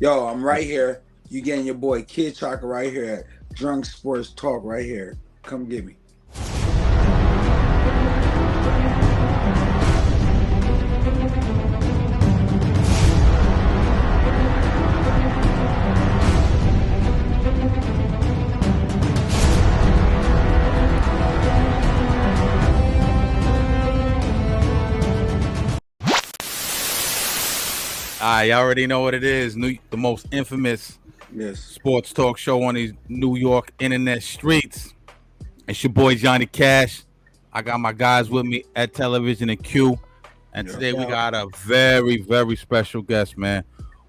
Yo, I'm right here. You getting your boy Kid Chalker right here at Drunk Sports Talk right here. Come get me. Y'all already know what it is. The most infamous sports talk show on these New York internet streets. It's your boy Johnny Cash. I got my guys with me at Television and Q. And today we got a very, very special guest, man.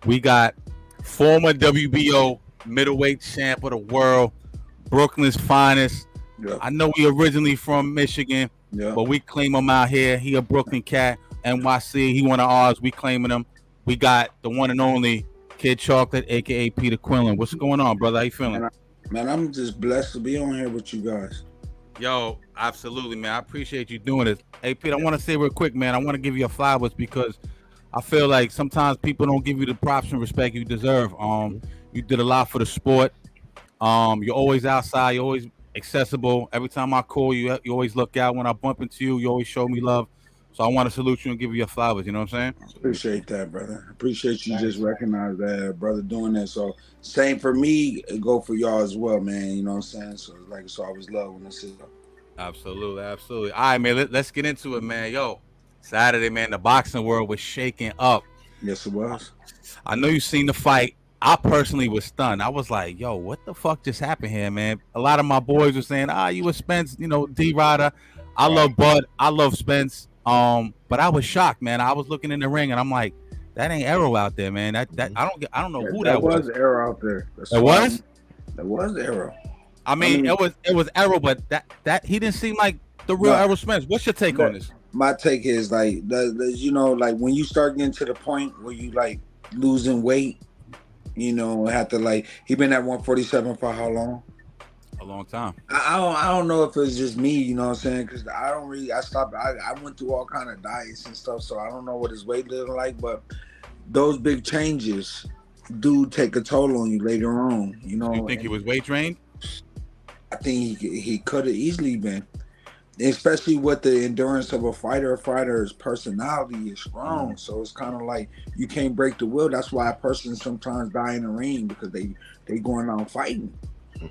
We got former WBO Middleweight Champ of the world, Brooklyn's finest. I know he originally from Michigan, but we claim him out here. He a Brooklyn cat, NYC. He one of ours. We claiming him. We got the one and only Kid Chocolate, a.k.a. Peter Quillin. What's going on, brother? How you feeling? Man, I'm just blessed to be on here with you guys. Yo, absolutely, man. I appreciate you doing this. Hey, Peter, I want to say real quick, man, I want to give you your flowers because I feel like sometimes people don't give you the props and respect you deserve. You did a lot for the sport. You're always outside. You're always accessible. Every time I call you, you always look out. When I bump into you, you always show me love. So I want to salute you and give you your flowers. You know what I'm saying? Appreciate that, brother. Appreciate you just recognize that, brother, doing that. So same for me, go for y'all as well, man. You know what I'm saying? So like it's always love when this is up. Absolutely, absolutely. All right, man. Let's get into it, man. Yo, Saturday, man. The boxing world was shaking up. Yes, it was. I know you seen the fight. I personally was stunned. I was like, yo, what the fuck just happened here, man? A lot of my boys were saying, you were Spence, D-Rider. I love Bud. I love Spence. But I was shocked, man. I was looking in the ring and I'm like, that ain't Arrow out there, man. That I don't know who that was. That was Arrow out there. It was? That was Arrow. I mean, it was Arrow, but that he didn't seem like the real Errol Spence. What's your take on this? My take is like like when you start getting to the point where you like losing weight, have to he been at 147 for how long? A long time. I don't know if it's just me, you know what I'm saying? Because I stopped. I went through all kind of diets and stuff, so I don't know what his weight looking like. But those big changes do take a toll on you later on. You think he was weight drained? I think he could have easily been, especially with the endurance of a fighter. A fighter's personality is strong, so it's kind of like you can't break the will. That's why a person sometimes die in the ring because they going out fighting.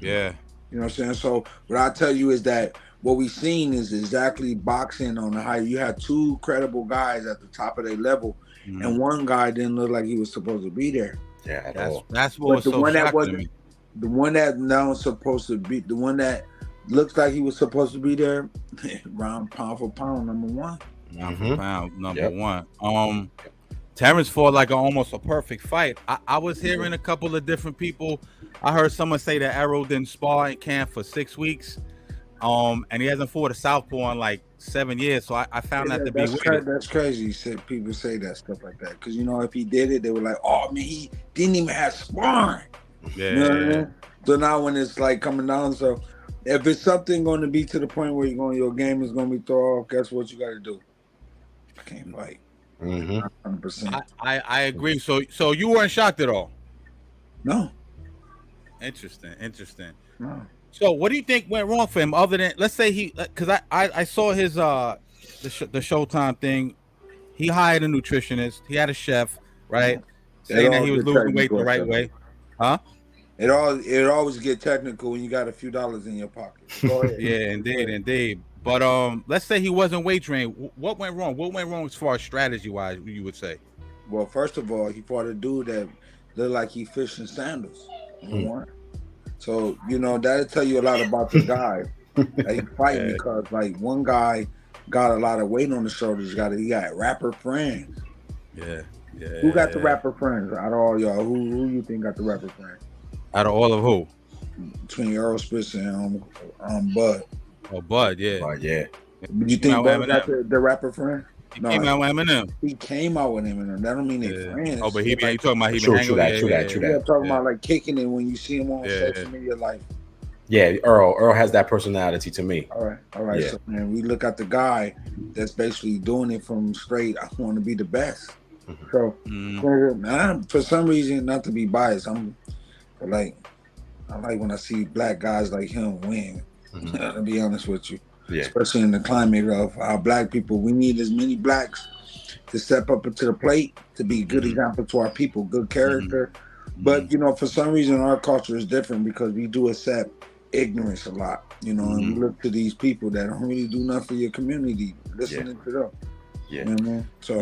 Yeah. You know what I'm saying? So what I tell you is that what we've seen is exactly boxing on the high. You had two credible guys at the top of their level, and one guy didn't look like he was supposed to be there. Yeah, that's what was so shocking to me. The one that now supposed to be, the one that looks like he was supposed to be there, round pound for pound, number one. Pound for pound, number one. Terrence fought like almost a perfect fight. I was hearing a couple of different people. I heard someone say that Arrow didn't spar in camp for 6 weeks. And he hasn't fought a southpaw in like 7 years. So I found that to be weird. That's crazy. People say that stuff like that. Because, if he did it, they were like, oh, man, he didn't even have sparring. Yeah. You know what I mean? So now when it's like coming down, so if it's something going to be to the point where your game is going to be thrown off, guess what you got to do? I can't fight. 100%. I agree. So you weren't shocked at all? No. Interesting. No. So what do you think went wrong for him other than, let's say because I saw his the Showtime thing. He hired a nutritionist. He had a chef, right? Saying that he was losing weight the right way. Huh? It always get technical when you got a few dollars in your pocket. Go ahead. Yeah, indeed. But let's say he wasn't weight trained. What went wrong? What went wrong as far as strategy wise, you would say? Well, first of all, he fought a dude that looked like he fished in sandals. So that'll tell you a lot about the guy that he fighting because like one guy got a lot of weight on the shoulders. He got rapper friends. Yeah. Who got the rapper friends out of all y'all? Who you think got the rapper friends? Out of all of who? Between Earl Spitz and Bud. Oh, Bud, yeah. Bud, yeah. Did you think Bud got the rapper friend? He came out with Eminem. He came out with Eminem. That don't mean they're friends. Oh, but he talking about he been hanging with True. Talking about like kicking it when you see him on social media, like. Yeah, Earl has that personality to me. All right. Yeah. So man, we look at the guy that's basically doing it from straight. I want to be the best. So for some reason, not to be biased, I like when I see black guys like him win. To be honest with you, especially in the climate of our black people, we need as many blacks to step up into the plate to be good example to our people, good character. But for some reason, our culture is different because we do accept ignorance a lot. And we look to these people that don't really do nothing for your community, listening to them. You know what I mean? So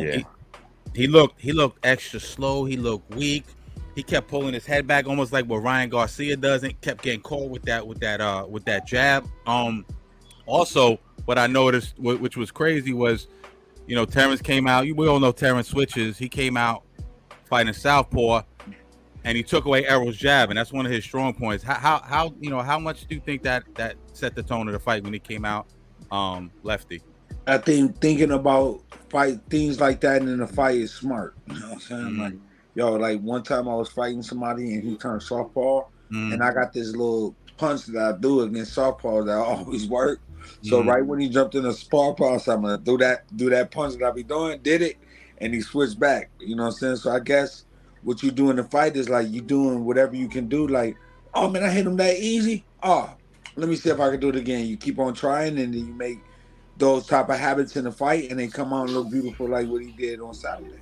he looked extra slow. He looked weak. He kept pulling his head back, almost like what Ryan Garcia does, and kept getting caught with that jab. Also, what I noticed, which was crazy, was Terrence came out. We all know Terrence switches. He came out fighting southpaw, and he took away Errol's jab, and that's one of his strong points. How much do you think that set the tone of the fight when he came out lefty? I think thinking about things like that in the fight is smart. You know what I'm saying? Like one time I was fighting somebody and he turned southpaw, and I got this little punch that I do against southpaw that always work. So right when he jumped in the southpaw, so I'm gonna do that punch that I be doing, did it, and he switched back. You know what I'm saying? So I guess what you do in the fight is like you doing whatever you can do. Like, oh man, I hit him that easy. Oh, let me see if I can do it again. You keep on trying, and then you make those type of habits in the fight, and they come out and look beautiful like what he did on Saturday.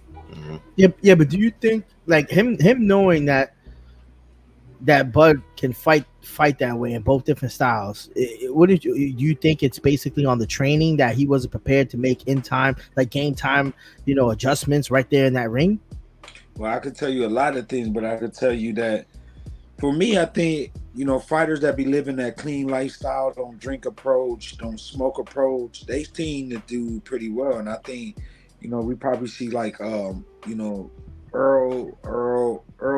Yeah, but do you think like him knowing that Bud can fight that way in both different styles? Do you think it's basically on the training that he wasn't prepared to make in time, like game time, adjustments right there in that ring? Well, I could tell you a lot of things, but I could tell you that for me, I think fighters that be living that clean lifestyle, don't drink approach, don't smoke approach, they seem to do pretty well. And I think we probably see like Earl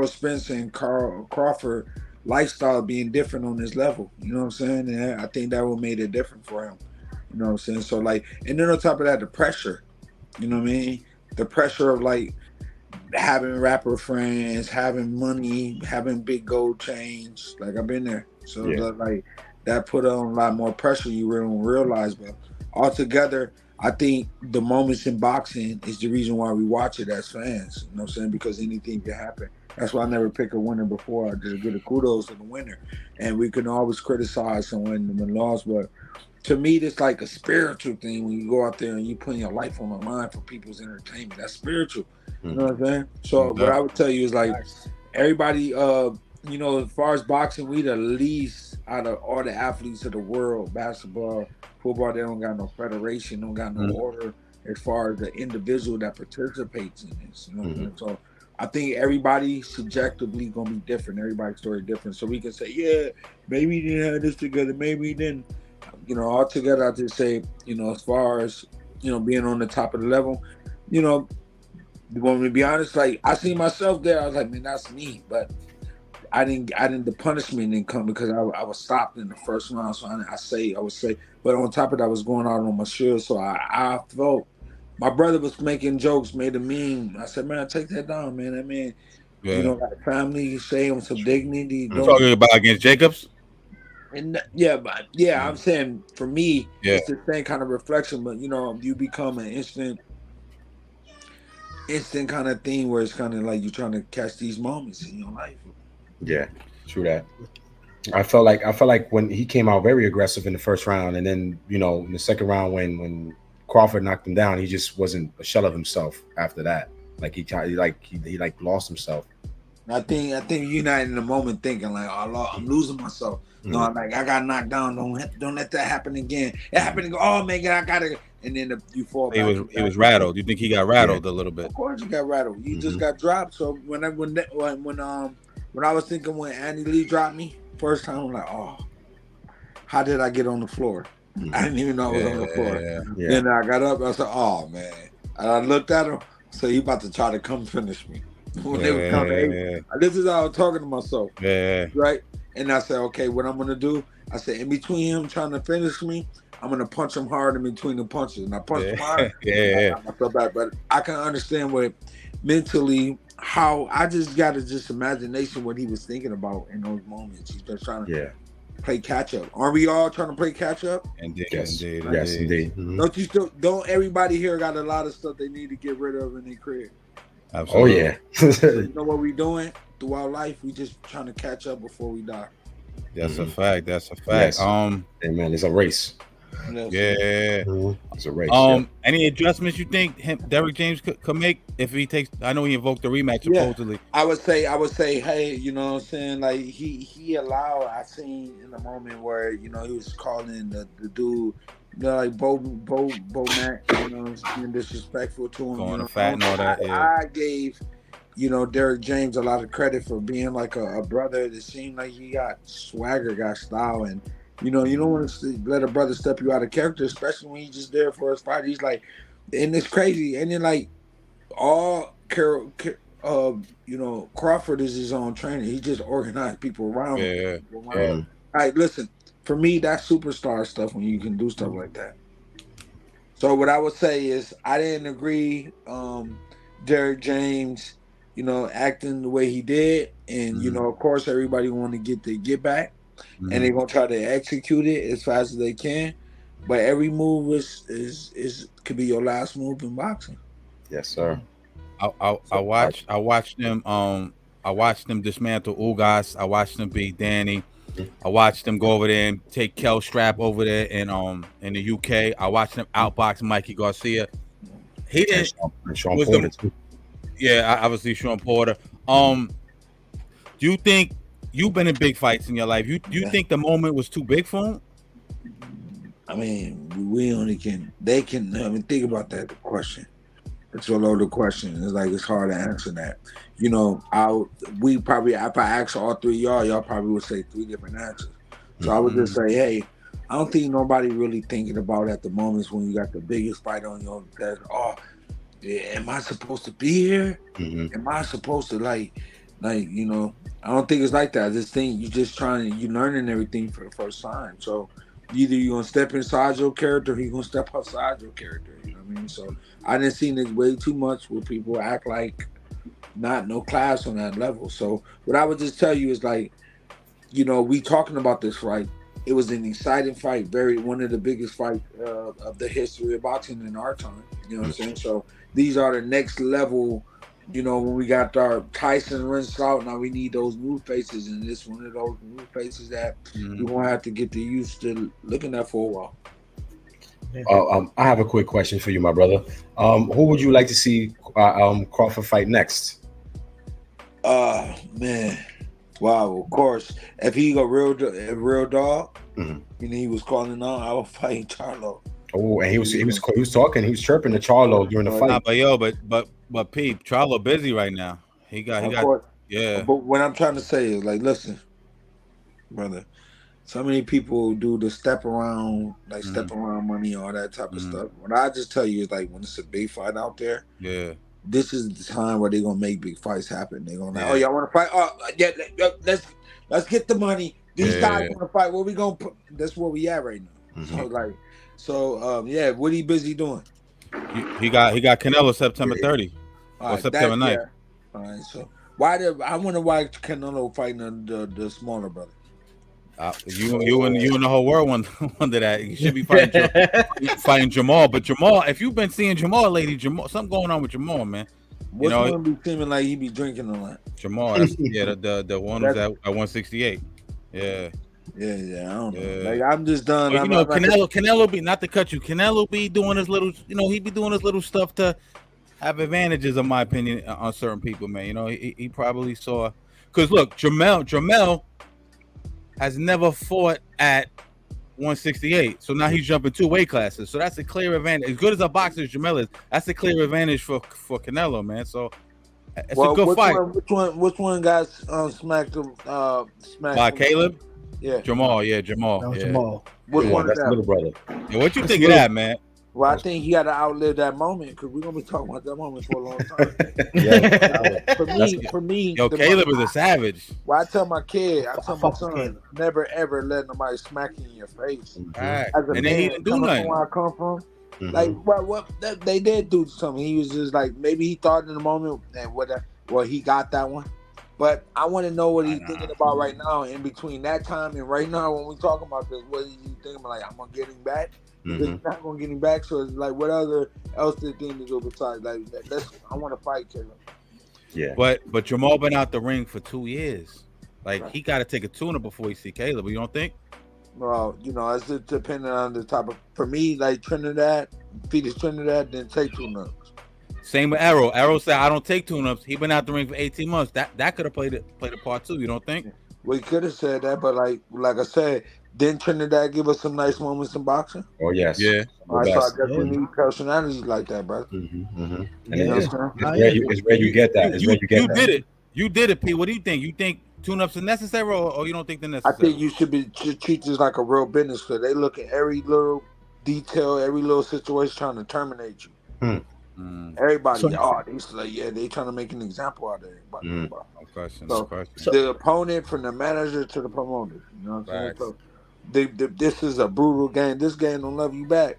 Spence and Crawford lifestyle being different on this level. You know what I'm saying? And I think that would made it different for him. You know what I'm saying? So like, and then on top of that, the pressure. You know what I mean? The pressure of like having rapper friends, having money, having big gold chains. Like I've been there. So like that put on a lot more pressure you really don't realize. But altogether, I think the moments in boxing is the reason why we watch it as fans. You know what I'm saying? Because anything can happen. That's why I never pick a winner before. I just give the kudos to the winner. And we can always criticize someone when lost. But to me, it's like a spiritual thing when you go out there and you put your life on the line for people's entertainment. That's spiritual. You know what I'm saying? So what I would tell you is like everybody, as far as boxing, we the least out of all the athletes of the world, basketball, football, they don't got no federation, don't got no order as far as the individual that participates in this. You know what I'm saying? So I think everybody subjectively gonna be different. Everybody's story different. So we can say, yeah, maybe he didn't have this together, maybe he didn't. All together, I just say, as far as being on the top of the level, you want me to be honest? Like I see myself there. I was like, man, that's me. But I didn't. The punishment didn't come because I was stopped in the first round. So I would say. But on top of that, I was going out on my shield. So I felt my brother was making jokes, made a meme. I said, man, take that down, man. That man, got a family, say him some dignity. You're talking about against Jacobs? And I'm saying for me, it's the same kind of reflection. But you become an instant kind of thing where it's kind of like you're trying to catch these moments in your life. Yeah, true that. I felt like when he came out very aggressive in the first round, and then in the second round when Crawford knocked him down, he just wasn't a shell of himself after that. Like he lost himself. I think you're not in the moment thinking like, oh, I'm losing myself. No, like I got knocked down. Don't let that happen again. It happened again. Oh man, I gotta. And then you fall back. He was rattled. You think he got rattled a little bit? Of course, you got rattled. You just got dropped. So when I was thinking when Andy Lee dropped me first time, I'm like, oh, how did I get on the floor? I didn't even know I was on the floor. Yeah. Then I got up. I said, oh man. And I looked at him. So he about to try to come finish me. When they were coming, this is how I was talking to myself. Yeah. Right. And I said, okay, what I'm gonna do? I said, in between him trying to finish me, I'm gonna punch him hard in between the punches, and I punched him hard. I got myself back, but I can understand what mentally how I just got imagination what he was thinking about in those moments. He's just trying to play catch up. Aren't we all trying to play catch up? Indeed. Yes, indeed. Don't everybody here got a lot of stuff they need to get rid of in their career? Absolutely. Oh yeah. You know what we doing throughout life? We just trying to catch up before we die. That's a fact. That's a fact. Yes. Hey man, it's a race. Yeah. It's a race. Any adjustments you think Derrick James could make if he takes? I know he invoked the rematch supposedly. I would say, hey, you know what I'm saying? Like he allowed. I seen in the moment where he was calling the dude, like Bo Mac, being disrespectful to him. Going to fat and all that. I gave Derrick James a lot of credit for being like a brother that seemed like he got swagger, got style, and you don't want to let a brother step you out of character, especially when he's just there for his fight. He's like, and it's crazy, and then like all Crawford is his own trainer. He just organized people around him. All right, listen, for me, that's superstar stuff when you can do stuff like that. So what I would say is I didn't agree Derrick James, acting the way he did. And, of course, everybody want to get their get back. And they're going to try to execute it as fast as they can. But every move could be your last move in boxing. Yes, sir. I watched them dismantle Ugas. I watched them beat Danny. I watched them go over there and take Kel Strap over there in the UK. I watched them outbox Mikey Garcia. He didn't. Sean Porter too. Yeah, obviously Sean Porter. Do you think you've been in big fights in your life? Do you think the moment was too big for him? I mean, they can. I mean, think about that question. It's a loaded question. It's like it's hard to answer that. We probably, if I ask all three of y'all probably would say three different answers. So I would just say, hey, I don't think nobody really thinking about at the moments when you got the biggest fight on your that. Oh, yeah, am I supposed to be here? Am I supposed to like? I don't think it's like that. I just think you're learning everything for the first time. So either you're gonna step inside your character or you're gonna step outside your character. You know what I mean? So I didn't see this way too much where people act like not no class on that level. So what I would just tell you is like, we talking about this fight. It was an exciting fight, one of the biggest fights of the history of boxing in our time. You know what I'm saying? So these are the next level. When we got our Tyson rinsed out, now we need those new faces, and this one of those new faces that we're gonna have to get used to looking at for a while. I have a quick question for you, my brother. Who would you like to see Crawford fight next? Man, wow! Of course, if he a real dog, he was calling on, I would fight Charlo. Oh, and he was talking, he was chirping to Charlo during the fight. But Pete, Charlo busy right now. He got. Yeah. But what I'm trying to say is like, listen, brother. So many people do the step around money, all that type of stuff. What I just tell you is like when it's a big fight out there, this is the time where they're gonna make big fights happen. They're gonna oh, y'all want to fight? Oh, yeah, let's get the money. These guys want to fight. What we gonna put? That's where we at right now. What he busy doing? He got Canelo September 30 or September 9th. Yeah. All right, so I wonder why Canelo fighting the smaller brother. You and the whole world wonder that. You should be fighting Jamal. But Jamal, if you've been seeing Jamal, something going on with Jamal, man. What's one be seeming like he be drinking a lot? Jamal, the one who's at 168. Yeah. Yeah, I don't know. Like I'm just done. Well, Canelo be, not to cut you. Canelo be doing his little, he be doing his little stuff to have advantages, in my opinion, on certain people, man. He probably saw, because look, Jamel has never fought at 168, so now he's jumping 2 weight classes. So that's a clear advantage. As good as a boxer as Jamel is, that's a clear advantage for Canelo, man. So it's a good fight. Which one got smacked by Caleb? Yeah, Jamal. Jamal. Which one? That's little brother. Yeah, what you think of that, man? Well, I think he got to outlive that moment because we're gonna be talking about that moment for a long time. For me, Caleb is a savage. Well, I tell my kid, my son, never ever let nobody smack you in your face. Right. And then he didn't do nothing. Where I come from, like what they did do something. He was just like maybe he thought in the moment that he got that one. But I want to know what he's thinking about right now. In between that time and right now, when we talking about this, what is he thinking about? Like, I'm gonna get him back. Because he's not gonna get him back. So it's like, what else did thing to do besides like? I want to fight Caleb. Yeah. But Jamal been out the ring for 2 years. Like he got to take a tune-up before he see Caleb. You don't think? Well, it's just depending on the type of. For me, like Trinidad, Peter Trinidad, then take tune-ups. Same with Arrow. Arrow said, "I don't take tune-ups." He been out the ring for 18 months. That could have played a part too. You don't think? We could have said that, but like I said, didn't Trinidad give us some nice moments in boxing? Oh yes. Yeah. So I guess we need personalities like that, brother. And it's where you get that. You did it, P. What do you think? You think tune-ups are necessary, or you don't think they're necessary? I think you should treat this like a real business, because they look at every little detail, every little situation trying to terminate you. Everybody, they trying to make an example out of everybody. No question. The opponent, from the manager to the promoter, you know what I'm saying? So this is a brutal game. This game don't love you back.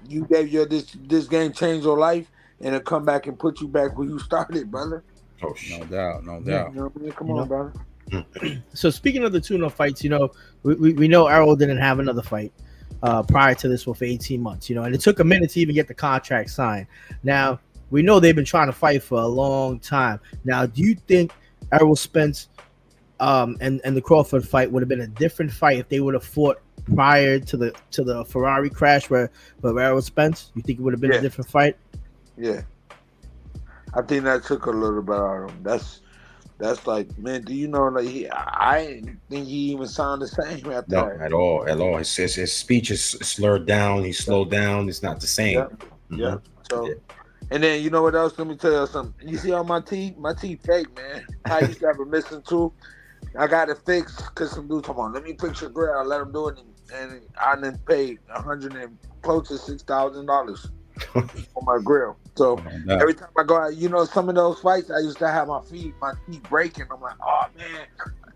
You gave this game changed your life, and it'll come back and put you back where you started, brother. Oh, no doubt. You know what I mean? Come on, brother. So speaking of the tune-up fights, we know Errol didn't have another fight prior to this for 18 months, and it took a minute to even get the contract signed. Now, we know they've been trying to fight for a long time. Now, do you think Errol Spence and the Crawford fight would have been a different fight if they would have fought prior to the Ferrari crash where Errol Spence? You think it would have been a different fight? Yeah. I think that took a little bit out of him. That's like, man, do you know, like, I didn't think he even sounded the same after that. At all. His speech is slurred down. He's slowed down. It's not the same. Yeah. So, and then, you know what else? Let me tell you something. You see all my teeth? My teeth fake, man. I used to have a missing tooth. I got it fixed because some dude told me, let me fix your grill. I let him do it, and I done paid $100 and close to $6,000 on my grill. So every time I go out, some of those fights, I used to have my teeth breaking. I'm like, oh man,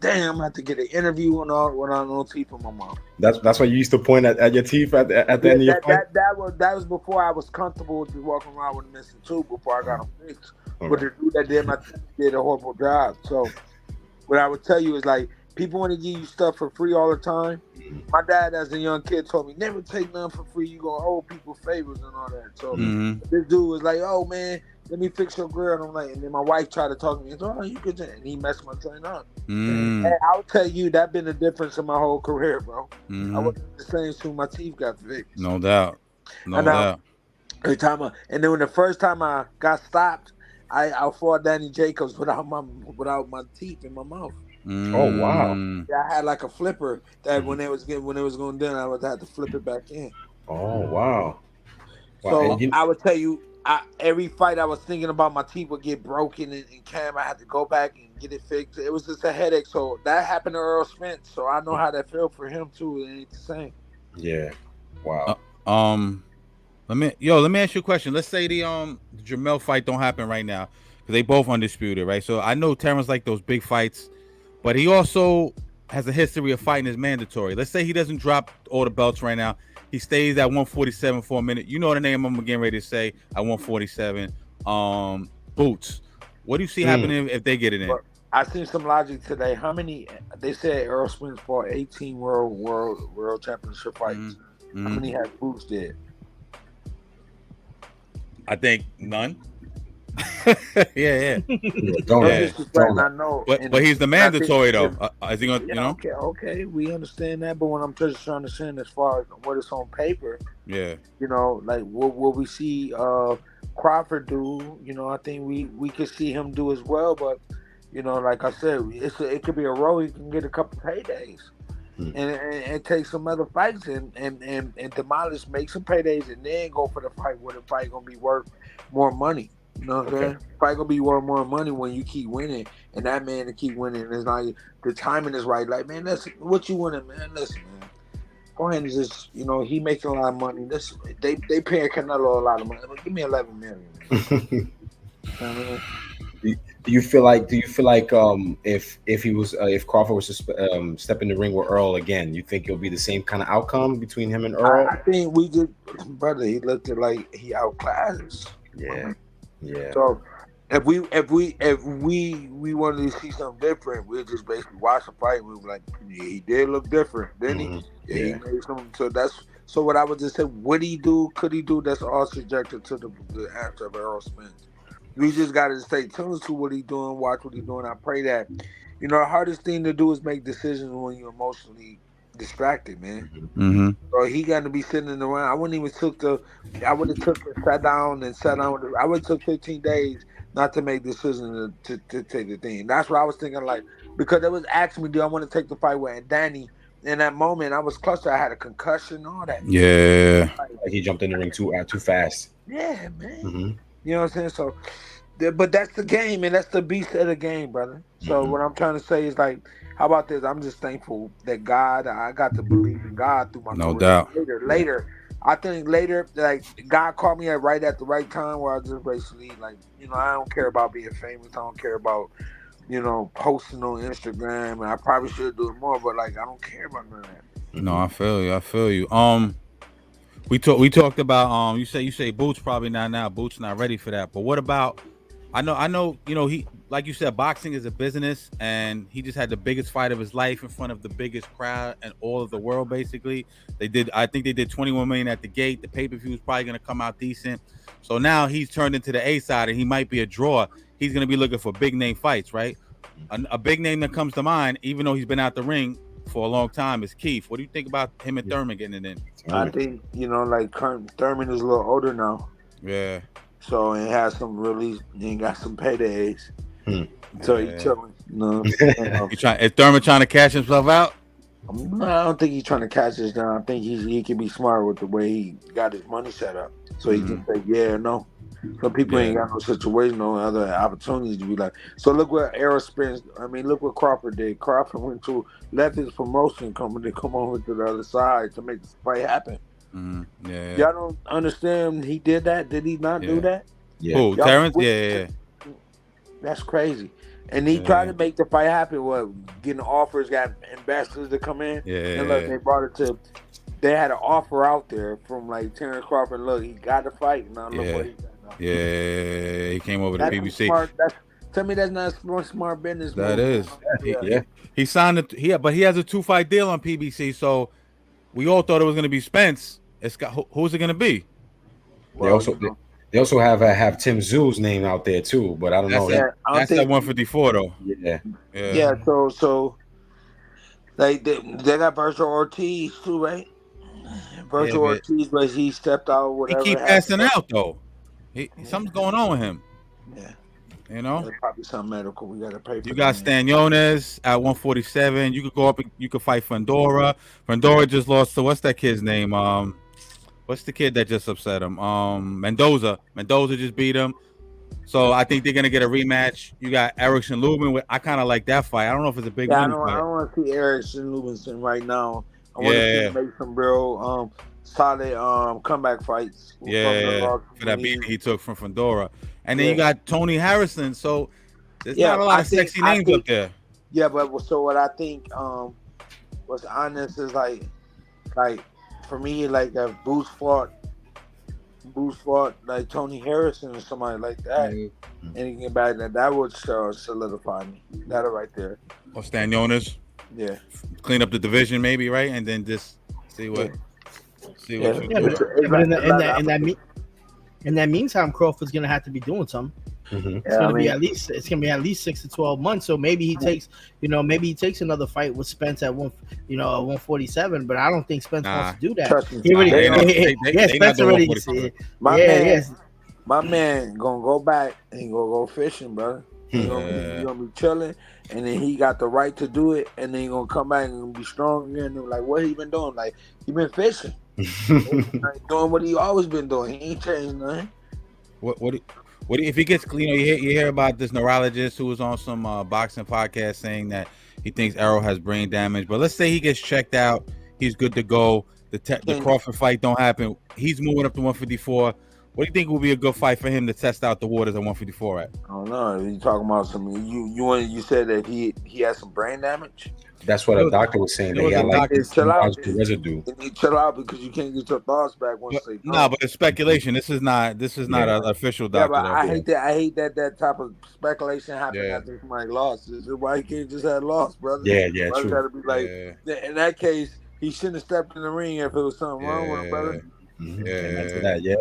damn, I'm gonna have to get an interview without no teeth in my mouth. That's why you used to point at your teeth at the end of your fight? That was before I was comfortable with walking around with a missing tooth, before I got them fixed. But the dude that did my teeth did a horrible job. So what I would tell you is, like, people want to give you stuff for free all the time. My dad, as a young kid, told me, never take nothing for free. You gonna owe people favors and all that. So this dude was like, oh man, let me fix your grill. And I'm like, and then my wife tried to talk to me. He said, oh, you could, and he messed my joint up. And I'll tell you, that been the difference in my whole career, bro. I wasn't the same soon my teeth got fixed. No doubt. Every time and then when the first time I got stopped, I fought Danny Jacobs without my teeth in my mouth. Oh wow! Yeah, I had like a flipper that when it was going down, I would have to flip it back in. Oh wow! So I would tell you, every fight I was thinking about my teeth would get broken in Cam. I had to go back and get it fixed. It was just a headache. So that happened to Earl Spence. So I know how that felt for him too. It ain't the same. Yeah. Wow. Let me ask you a question. Let's say the Jamel fight don't happen right now because they both undisputed, right? So I know Terrence like those big fights. But he also has a history of fighting as mandatory. Let's say he doesn't drop all the belts right now. He stays at 147 for a minute. You know the name I'm getting ready to say at 147. Boots. What do you see happening if they get it in? Well, I seen some logic today. How many? They said Earl Spence fought 18 world championship fights. How many has Boots did? I think none. yeah. I know, but he's the mandatory though. Is he gonna? Okay, we understand that. But what I'm just trying to say, as far as what is on paper, like what we see Crawford do, I think we could see him do as well. But like I said, it could be a row. He can get a couple paydays. And take some other fights and demolish, make some paydays, and then go for the fight where the fight gonna be worth more money. You know what I'm saying? Fight gonna be worth more money when you keep winning, and that man to keep winning. It's like the timing is right. Like, man, that's what you wanted, man. Listen, man, go ahead and just, he making a lot of money. They paying Canelo a lot of money. Give me $11 million. Do you feel like if Crawford was to step in the ring with Earl again, you think it'll be the same kind of outcome between him and Earl? I think we did, brother. He looked at like he outclassed us. Yeah. So if we wanted to see something different, we'd just basically watch the fight. We were like, he did look different, didn't he? He made something. So what I would just say, would he do? Could he do? That's all subjected to the answer of Earl Spence. we just got to stay tuned to what he's doing, watch what he's doing. I pray that, the hardest thing to do is make decisions when you're emotionally distracted, man. Mm-hmm. So he got to be sitting in the round. I wouldn't even I would have took and sat down. I would have took 15 days not to make decisions to take the thing. That's what I was thinking, like, because it was asking me, do I want to take the fight with Danny? In that moment, I was clustered. I had a concussion, all that. Yeah. Like he jumped in the ring too fast. Yeah, man. Mm-hmm. You know what I'm saying? So, but that's the game, and that's the beast of the game, brother. So what I'm trying to say is, like, how about this? I'm just thankful that I got to believe in God through my career. No doubt. Later, I think later, like, God caught me at the right time where I just basically, like, I don't care about being famous. I don't care about, posting on Instagram. And I probably should do it more, but, like, I don't care about none of that. No, I feel you. We talked about you say Boots probably not now. Boots not ready for that. But what about? I know. He, like you said, boxing is a business, and he just had the biggest fight of his life in front of the biggest crowd in all of the world. Basically, I think they did 21 million at the gate. The pay-per-view is probably going to come out decent. So now he's turned into the A side, and he might be a draw. He's going to be looking for big name fights, right? A big name that comes to mind, even though he's been out the ring for a long time, is Keith. What do you think about him and Thurman getting it in? I think, like Thurman is a little older now. Yeah. So he has some he got some paydays. So he's chilling. Is Thurman trying to cash himself out? I don't think he's trying to catch us down. I think he can be smart with the way he got his money set up. So he can say yeah or no. Some people ain't got no situation, no other opportunities to be like. So look what Spence. Look what Crawford did. Crawford left his promotion company to come over to the other side to make the fight happen. Yeah. Y'all don't understand. He did that. Did he not do that? Yeah. Who? Terrence? Yeah. That's crazy. And he tried to make the fight happen. Getting offers, got ambassadors to come in. Yeah. And look, they brought it to. They had an offer out there from like Terrence Crawford. Look, he got to fight. Now look what he got. Yeah, he came over to BBC. Tell me that's not smart business. That is. He signed it. But he has a 2-fight deal on PBC. So we all thought it was going to be Spence. Who's it going to be? Well, they also have Tim Zoo's name out there too, but I don't know. That's at 154 though. Yeah. So they got Virgil Ortiz too, right? Virgil Ortiz, but he stepped out. Whatever. He keep passing out though. Something's going on with him. Yeah. There's probably some medical. We got to pay for. You got Stanionis at 147. You could go up. You could fight Fundora. Fundora just lost to what's that kid's name? What's the kid that just upset him? Mendoza. Mendoza just beat him. So I think they're gonna get a rematch. You got Erickson Lubin. I kind of like that fight. I don't know if it's a big one. I don't want to see Erickson Lubin right now. I want to see him make some real solid comeback fights. For that beat he took from Fundora. And then you got Tony Harrison. So there's not a lot of sexy names up there. Yeah, but so what I think was honest is like for me, like if Boots fought like Tony Harrison or somebody like that, and he get back, that would solidify me. That right there. Or Stanionis. Yeah. Clean up the division maybe, right? And then just see what you do. But in that meantime, Crawford's gonna have to be doing something. It's gonna be at least 6 to 12 months. So maybe he takes another fight with Spence at 147. But I don't think Spence wants to do that. Spence already. My man gonna go back and he gonna go fishing, brother. He gonna be chilling, and then he got the right to do it, and then he gonna come back and be strong again. And like, what he been doing? Like, he been fishing, doing what he always been doing. He ain't changed nothing. What if he gets clean? You hear about this neurologist who was on some boxing podcast saying that he thinks Errol has brain damage. But let's say he gets checked out, he's good to go. The Crawford fight don't happen. He's moving up to 154. What do you think will be a good fight for him to test out the waters at 154 at? I don't know. You talking about some? You said that he has some brain damage. That's what a doctor was saying. They got like residue. You chill out because you can't get your thoughts back once they. No, but it's speculation. This is not an official doctor. Yeah, but I hate that type of speculation happening after somebody lost. This is why he can't just have lost, brother. Yeah, true. Gotta be like, in that case, he shouldn't have stepped in the ring if it was something wrong with him, brother. That, yeah.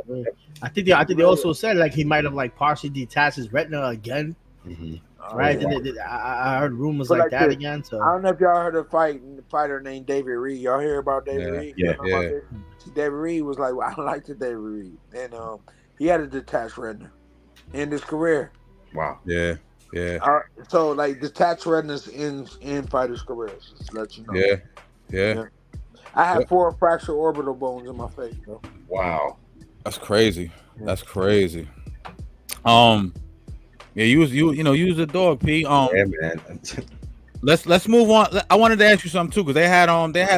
I think they also said like he might have like partially detached his retina again. Right? I heard rumors like that again. So I don't know if y'all heard of fighter named David Reed. Y'all hear about David Reed? Yeah. David Reed was like, I liked David Reed, and he had a detached retina in his career. Wow. Yeah. So like detached retinas in fighters' careers. Just to let you know. Yeah. I have 4 fractured orbital bones in my face, bro. Wow. That's crazy. That's crazy. Yeah, you was a dog, P. Yeah, man. Let's move on. I wanted to ask you something too, because they had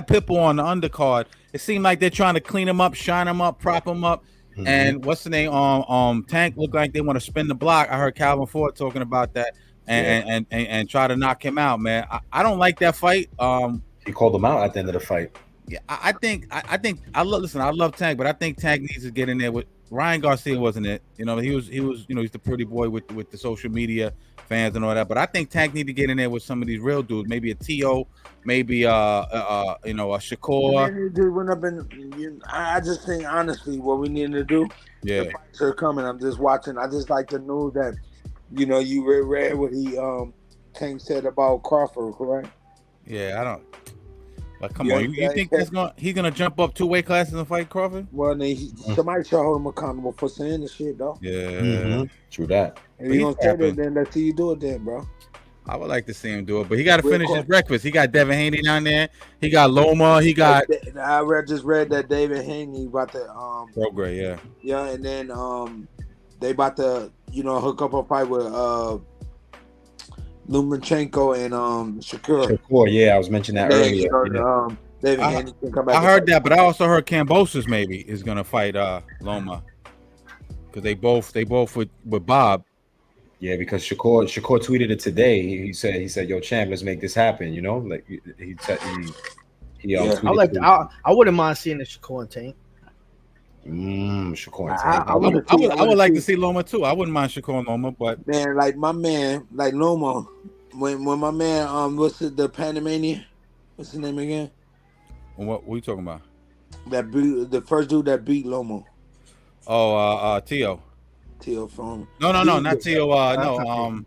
Pitbull on the undercard. It seemed like they're trying to clean him up, shine him up, prop him up. And what's the name? Tank looked like they want to spin the block. I heard Calvin Ford talking about that and try to knock him out, man. I don't like that fight. He called him out at the end of the fight. Yeah, I think I love Tank, but I think Tank needs to get in there with Ryan Garcia. Wasn't it? You know, he was he's the pretty boy with the social media fans and all that. But I think Tank need to get in there with some of these real dudes. Maybe a T.O., maybe a Shakur. I just think honestly, what we need to do. Yeah, the fights are coming. I'm just watching. I just like to know that, you read what Tank said about Crawford, correct? Yeah, I don't. Like, come on, you think he's gonna jump up 2 weight classes and fight Crawford? Well, somebody should hold him accountable for saying the shit, though. Yeah, true that. If you don't say that, then let's see you do it, then, bro. I would like to see him do it, but he got to finish his breakfast. He got Devin Haney down there. He got Loma. He got. I just read that David Haney about to Progress, yeah. Yeah, and then they about to hook up a fight with Lomachenko and Shakur. Yeah, I was mentioning that earlier. David Haney can come back. I heard that, but I also heard Kambosos maybe is gonna fight Loma, because they both with Bob. Yeah, because Shakur tweeted it today. He said, "Yo, champ, let's make this happen." Like he said he I wouldn't mind seeing the Shakur and Tank. Shakur and Tank. I would like to see Loma too. I wouldn't mind Shakur and Loma, but man, like my man, like Loma, when my man what's the Panamanian? What's his name again? What are you talking about? The first dude that beat Loma. Oh, T.O. T.O. from no, not T.O.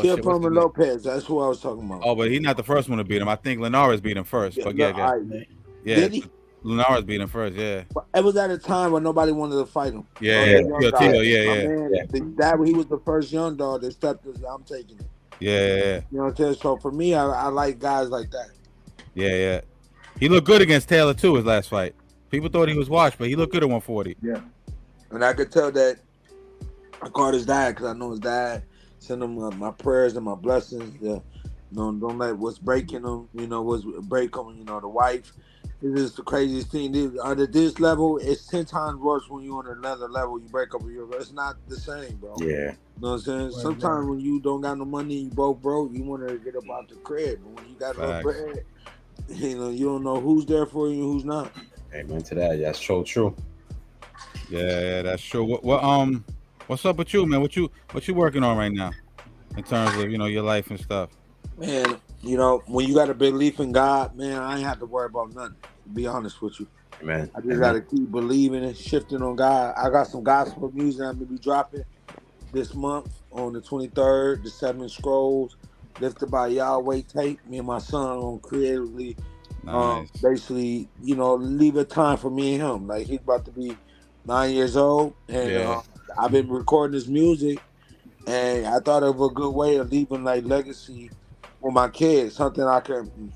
T.O. from Lopez. That's who I was talking about. Oh, but he's not the first one to beat him. I think Linares beat him first. But yeah. Did he? Linares beat him first, yeah. But it was at a time when nobody wanted to fight him. Yeah. That he was the first young dog that stepped in. I'm taking it. Yeah. You know what I'm saying? So for me, I like guys like that. Yeah. He looked good against Taylor too his last fight. People thought he was washed, but he looked good at 140. Yeah. And I could tell that I called his dad because I know his dad. Send him my prayers and my blessings. Don't let what's breaking him, what's break him, the wife. This is the craziest thing. Under this level, it's 10 times worse when you're on another level. You break up with your. It's not the same, bro. Yeah. You know what I'm saying? Right, sometimes when you don't got no money, you both broke. You want to get up out the crib. But when you got no bread, you don't know who's there for you and who's not. Amen to that. That's so true. Yeah, that's true. What's up with you, man? What you working on right now, in terms of your life and stuff? Man, when you got a belief in God, man, I ain't have to worry about nothing. To be honest with you, man. I just gotta keep believing and shifting on God. I got some gospel music I'm gonna be dropping this month on the 23rd. The 7 Scrolls, Lifted by Yahweh tape. Me and my son on creatively, basically, leave a time for me and him. Like he's about to be 9 years old, and I've been recording his music, and I thought of a good way of leaving like legacy for my kids, something I can,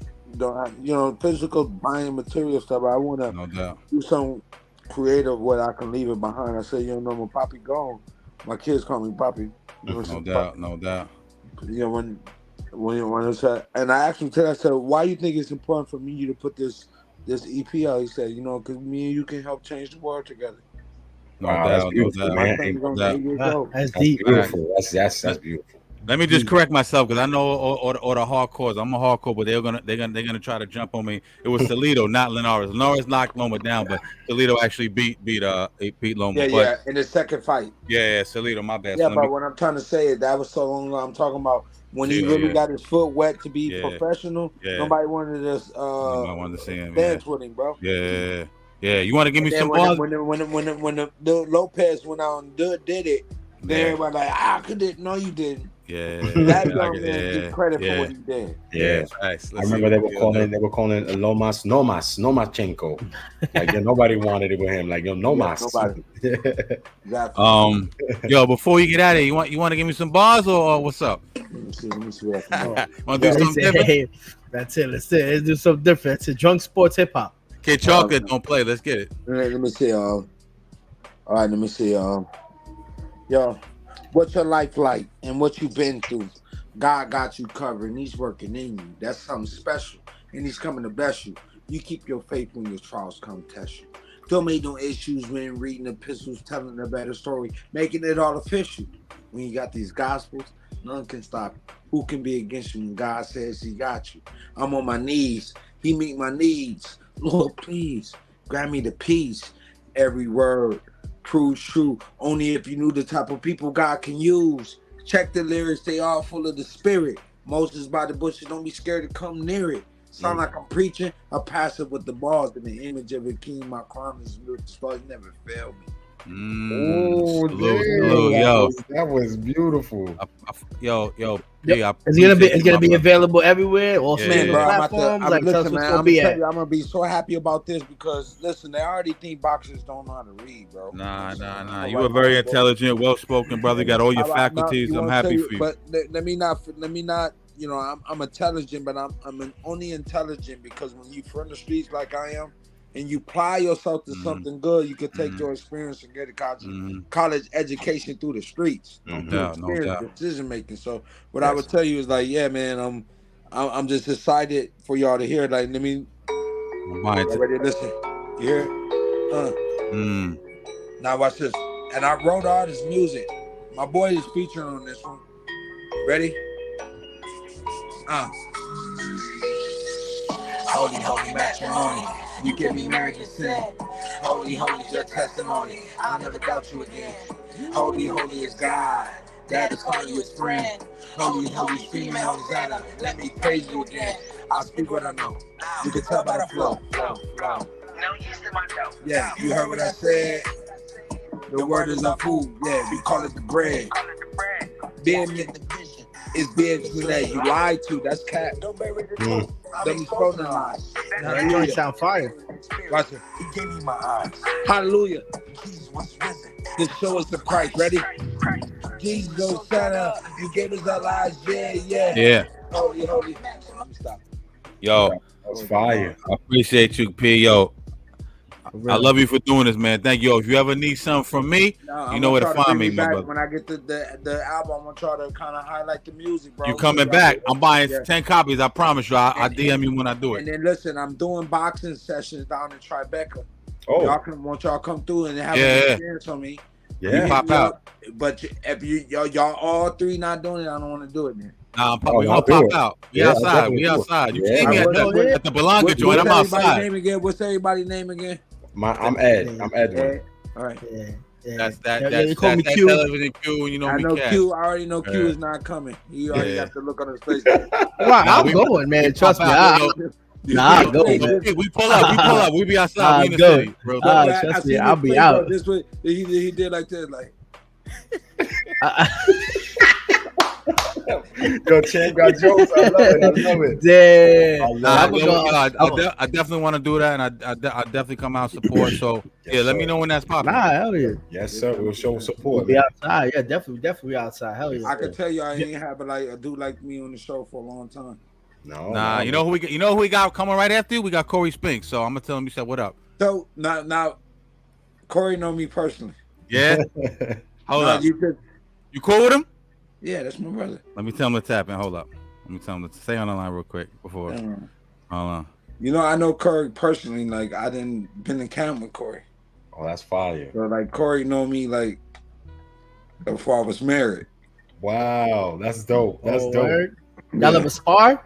physical buying material stuff. I want to do some creative where I can leave it behind. I say, my papi gone. My kids call me papi. No doubt. When it's and I asked him today, I said, why do you think it's important for me to put this EP out? He said, because me and you can help change the world together. No doubt. That's deep. Beautiful. That's beautiful. Let me just correct myself, because I know or the hardcores. I'm a hardcore, but they're gonna try to jump on me. It was Toledo, not Linares. Linares knocked Loma down, but Toledo actually beat Loma. Yeah, in his second fight. Yeah, Toledo, my bad. Yeah, but what I'm trying to say is that was so long ago. I'm talking about when he really got his foot wet to be professional. Nobody wanted to nobody wanted to see him dance with him, bro. Yeah. Yeah, you want to give me some bars? When the Lopez went out and did it, then everybody like, I could it. No, you didn't. Yeah, that young man get credit for what he did. Yeah, nice. I remember they were calling Nomachenko. Like nobody wanted it with him. Like Nomas. Nobody. Exactly. Yo, before you get out of here, you want to give me some bars or what's up? Let me see what I can do. Want to do something different? Hey, that's it. Let's do something different. It's a drunk sports hip hop. Kid Chocolate don't play. Let's get it. Let me see. All right, let me see. Yo, what's your life like and what you been through? God got you covered and he's working in you. That's something special. And he's coming to bless you. You keep your faith when your trials come test you. Don't make no issues when reading epistles, telling a better story, making it all official. When you got these gospels, none can stop you. Who can be against you when God says he got you? I'm on my knees. He meet my needs. Lord, please grant me the peace. Every word proves true. Only if you knew the type of people God can use. Check the lyrics, they all full of the spirit. Moses by the bushes, don't be scared to come near it. Sound like I'm preaching, a pastor with the balls in the image of a king. My crime is with the stars, never failed me. Yo, that was beautiful. Yo, it's gonna be available everywhere. Also, man, bro, platforms. I'm gonna be so happy about this because listen, they already think boxers don't know how to read, bro. Nah. You were very intelligent, well-spoken, brother. You got all your faculties. I'm happy for you. But let me not. You know, I'm intelligent, but I'm only intelligent because when you from the streets like I am, and you apply yourself to something good, you can take your experience and get a college education through the streets. No doubt. Decision making. So what I would tell you is like, yeah, man, I'm just excited for y'all to hear it. Like, let me ready to listen. You hear it? Now watch this. And I wrote all this music. My boy is featuring on this one. Ready? Holy matrimony. You get me married to sin. Holy is your testimony. I'll never doubt you again. Holy is God. That is calling you his friend. Holy female Hosanna. Let me praise you again. I'll speak what I know. You can tell by the flow. Yeah, you heard what I said. The word is our food. Yeah, we call it the bread. Being in the vision is being that you lied to. That's cat. Don't bury the truth. Let me throw the lies. That joint sound fire. Watch it. He gave me my eyes. Hallelujah. Jesus was risen. This show is the Christ. Ready? Jesus, Hosanna. You gave us our lives. Yeah. Holy. Let me stop. Yo, that's fire. I appreciate you, P. Yo, I love you for doing this, man. Thank you. If you ever need something from me, you know where to find me, my brother. When I get the album, I'm gonna try to kind of highlight the music, bro. You coming back? I'm buying 10 copies. I promise you. I DM you when I do it. And then listen, I'm doing boxing sessions down in Tribeca. Oh, y'all come through and have an experience on me. Yeah, you pop out. But if y'all all three not doing it, I don't want to do it, man. Nah, we gonna pop out. We outside. You see me at the Belonga joint. I'm outside. What's everybody's name again? I'm Ed. I'm Edwin. All right. That's Q. Television Q. You know I me. know Q. I already know Q is not coming. He already got to look on his face. I'm going, man. Trust me. I'm going. We pull up. We be outside. We in the city, bro. Trust me. I'll be out. This way, he did like this, like. Yo, Champ got jokes. I love it. Damn. I definitely want to do that, and I definitely come out and support. So let me know when that's popping. Hell yeah. Yes, sir. We'll show support. We'll be outside. Yeah, definitely outside. Hell yeah. I can tell you, I ain't have a dude like me on the show for a long time. No. You know who we got coming right after you? We got Cory Spinks. So I'm gonna tell him you said what up. So now, Cory know me personally. Yeah. Hold up. You cool with him? Yeah, that's my brother. Let me tell him to tap in. Hold up. Let me tell him to stay on the line real quick before. Hold on. You know, I know Cory personally. Like, I didn't been in camp with Cory. Oh, that's fire. So, like, Cory know me, like, before I was married. Wow, that's dope. That's dope. Y'all ever spar?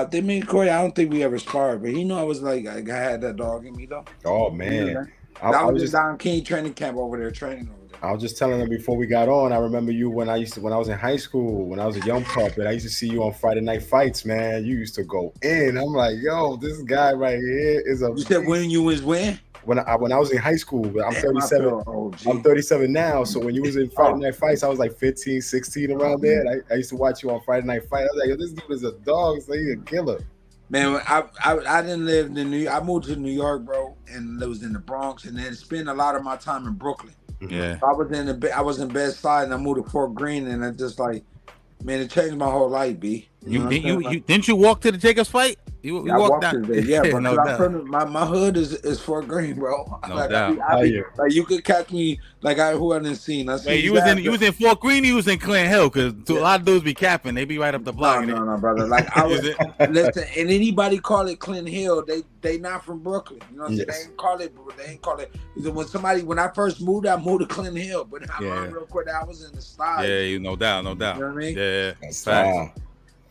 They me and Cory, I don't think we ever sparred, but he knew I was like, I had that dog in me, though. Oh, man. I was just down King training camp over there training over there. I was just telling her before we got on. I remember you when I was in high school, when I was a young pup, and I used to see you on Friday Night Fights, man. You used to go in. I'm like, yo, this guy right here is a. You said when you was when? When I was in high school, I'm 37. I'm 37 now. So when you was in Friday Night Fights, I was like 15, 16 around there. And I used to watch you on Friday Night Fight. I was like, yo, this dude is a dog. So he's a killer. Man, I didn't live in New York. I moved to New York, bro, and I was in the Bronx, and then spent a lot of my time in Brooklyn. Yeah, so I was in Bed-Stuy, and I moved to Fort Greene, and I just like, man, it changed my whole life, B. Didn't you walk to the Jacobs fight? You walked down. Yeah, but no my hood is Fort Greene, bro. No doubt. Like you could catch me like who I didn't seen. Wait, you was in Fort Greene. You was in Clinton Hill because a lot of dudes be capping. They be right up the block. No, brother. Like I was listen, and anybody call it Clinton Hill, they not from Brooklyn. You know what I'm saying? They ain't call it. When I first moved, I moved to Clinton Hill, but real quick, I was in the style. Yeah, no doubt. You know what I mean? Yeah, facts.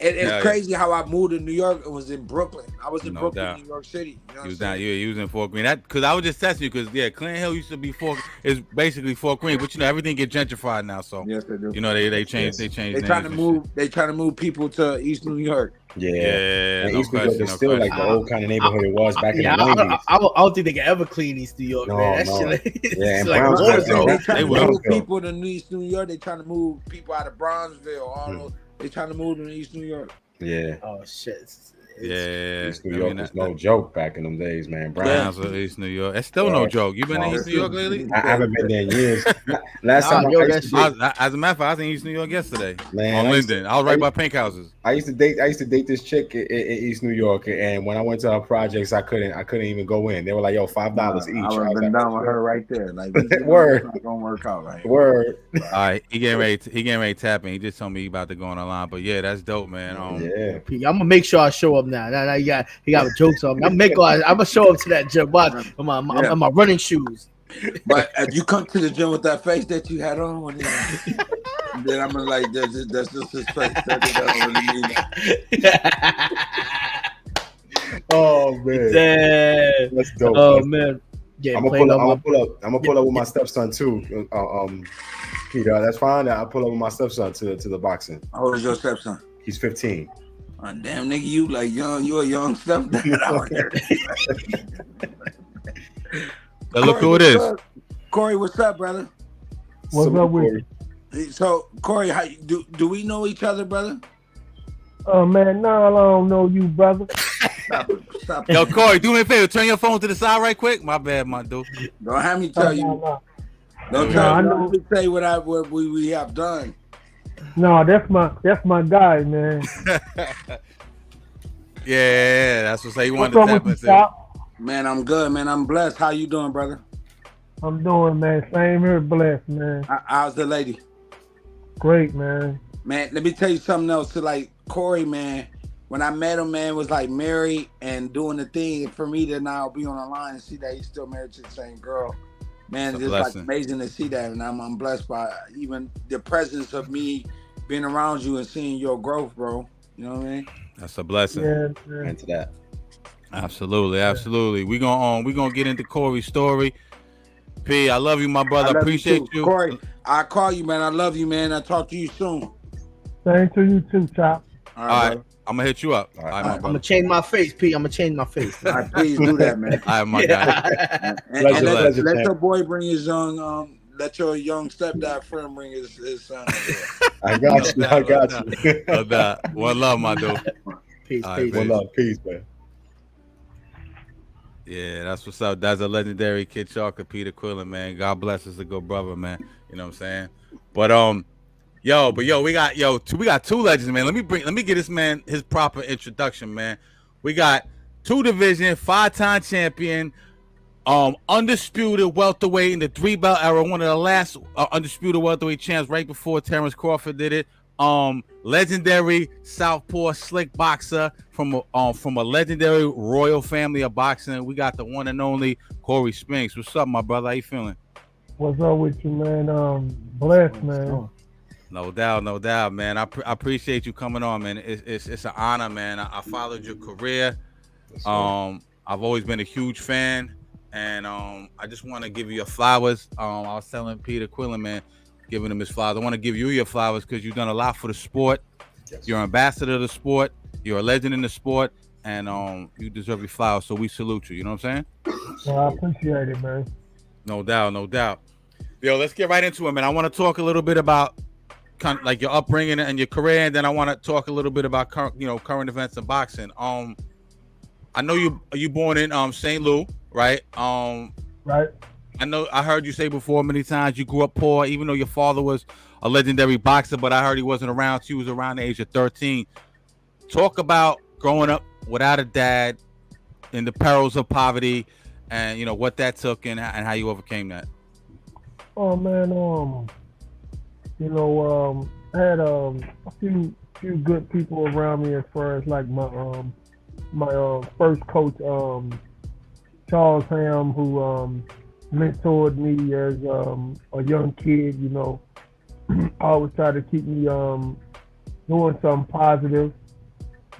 It's crazy how I moved to New York and was in Brooklyn. I was in Brooklyn, New York City. You know what I'm saying? You was in Fort Greene. Because I was just testing you because Clinton Hill used to be is basically Fort Greene, but everything get gentrified now. So yes, they do. They changed. They changed. They trying to move people to East New York. Yeah. East New York is still like the old kind of neighborhood it was back in the 90s. I don't think they can ever clean East New York, man. And they trying to move people to East New York. They trying to move people out of Bronzeville. All those. They trying to move to East New York. Yeah. Oh shit. East New York was no joke back in them days, man. Brownsville, East New York. It's still no joke. You been in East New York lately? I haven't been there in years. Last time as a matter of fact, I was in East New York yesterday. Man, on Linden. I was right by Pink Houses. I used to date this chick in East New York, and when I went to her projects, I couldn't even go in. They were like, yo, $5 each. I would have been down with her right there. Like word. It's not gonna work out, right? Word. All right, he getting ready to tap in. He just told me he about to go on the line, but yeah, that's dope, man. I'm gonna make sure I show up now. Now he got jokes on me. I'm gonna show up to that gym. Watch my running shoes. But if you come to the gym with that face that you had on, then I'm like, that's just his face. Oh man, that's dope. Oh man, yeah. I'm gonna pull up with my stepson too. Peter, that's fine. I'll pull up with my stepson to the boxing. How old is your stepson? He's 15. Oh, damn, nigga, you like young. You a young stepdad out here. Look who it is. Cory, what's up, brother? What's up with you? So, Cory, how do we know each other, brother? Oh man, no, I don't know you, brother. Stop. Yo, Cory, do me a favor. Turn your phone to the side right quick. My bad, my dude. Don't have me tell you. No. Don't tell me say what we have done. No, that's my guy, man. Yeah, that's what he wanted to tap into. Man, I'm good, man. I'm blessed. How you doing, brother? I'm doing, man. Same here, blessed, man. How's the lady? Great, man. Man, let me tell you something else. So, like, Cory, man, when I met him, man, was like married and doing the thing. For me to now be on the line and see that he's still married to the same girl, man, it's like amazing to see that. And I'm blessed by even the presence of me being around you and seeing your growth, bro. You know what I mean? That's a blessing. Yeah. Into that. Absolutely. We gonna get into Cory's story. P, I love you, my brother. I appreciate you. Cory, I'll call you, man. I love you, man. I'll talk to you soon. Same to you too, Chop. All right. I'm gonna hit you up. All right, I'm gonna change my face, P. I'm gonna change my face. All right, please do that, man. All right, my guy. And let your boy bring his young let your young stepdad friend bring his son. I got you. No doubt. One love, my dude. Peace. One love. Peace, man. Yeah, that's what's up. That's a legendary Kid Chalker, Peter Quillin, man. God bless us, a good brother, man. You know what I'm saying? But we got two legends, man. Let me get this man his proper introduction, man. We got 2-division, 5-time champion, undisputed welterweight in the 3-belt era, one of the last undisputed welterweight champs right before Terrence Crawford did it. Legendary southpaw slick boxer from a legendary royal family of boxing. We got the one and only Cory Spinks. What's up, my brother? How you feeling? What's up with you, man? Blessed, man. No doubt, man. I appreciate you coming on, man. It's an honor, man. I followed your career. I've always been a huge fan. and I just want to give you your flowers. I was telling Peter Quillin, man, giving him his flowers. I want to give you your flowers because you've done a lot for the sport. Yes. You're an ambassador of the sport. You're a legend in the sport, and you deserve your flowers. So we salute you. You know what I'm saying? Well, I appreciate it, man. No doubt, no doubt. Yo, let's get right into it, man. I want to talk a little bit about kind of like your upbringing and your career, and then I want to talk a little bit about current events in boxing. I know you born in St. Louis, right? Right. I heard you say before many times you grew up poor, even though your father was a legendary boxer, but I heard he wasn't around. He was around the age of 13. Talk about growing up without a dad, in the perils of poverty, and what that took and how you overcame that. Oh man, I had a few good people around me as far as like my first coach, Charles Ham, who mentored me as a young kid. Always tried to keep me doing something positive.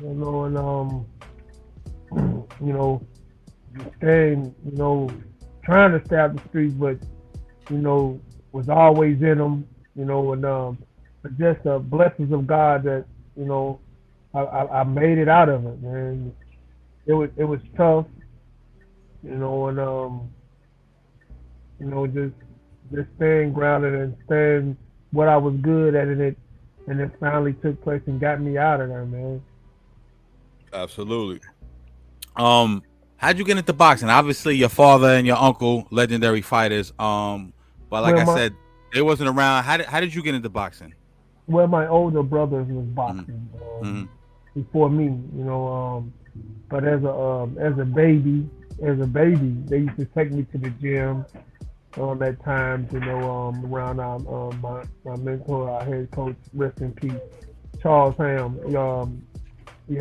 And staying, trying to stay out the streets, but was always in them. But just the blessings of God that I made it out of it, man. It was tough, just staying grounded and staying what I was good at it, and it finally took place and got me out of there, man. Absolutely. How'd you get into boxing? Obviously, your father and your uncle, legendary fighters. But like I said, they wasn't around. How did you get into boxing? Well, my older brothers was boxing before me, but as a baby, they used to take me to the gym at times, around my mentor, our head coach, rest in peace, Charles Ham. He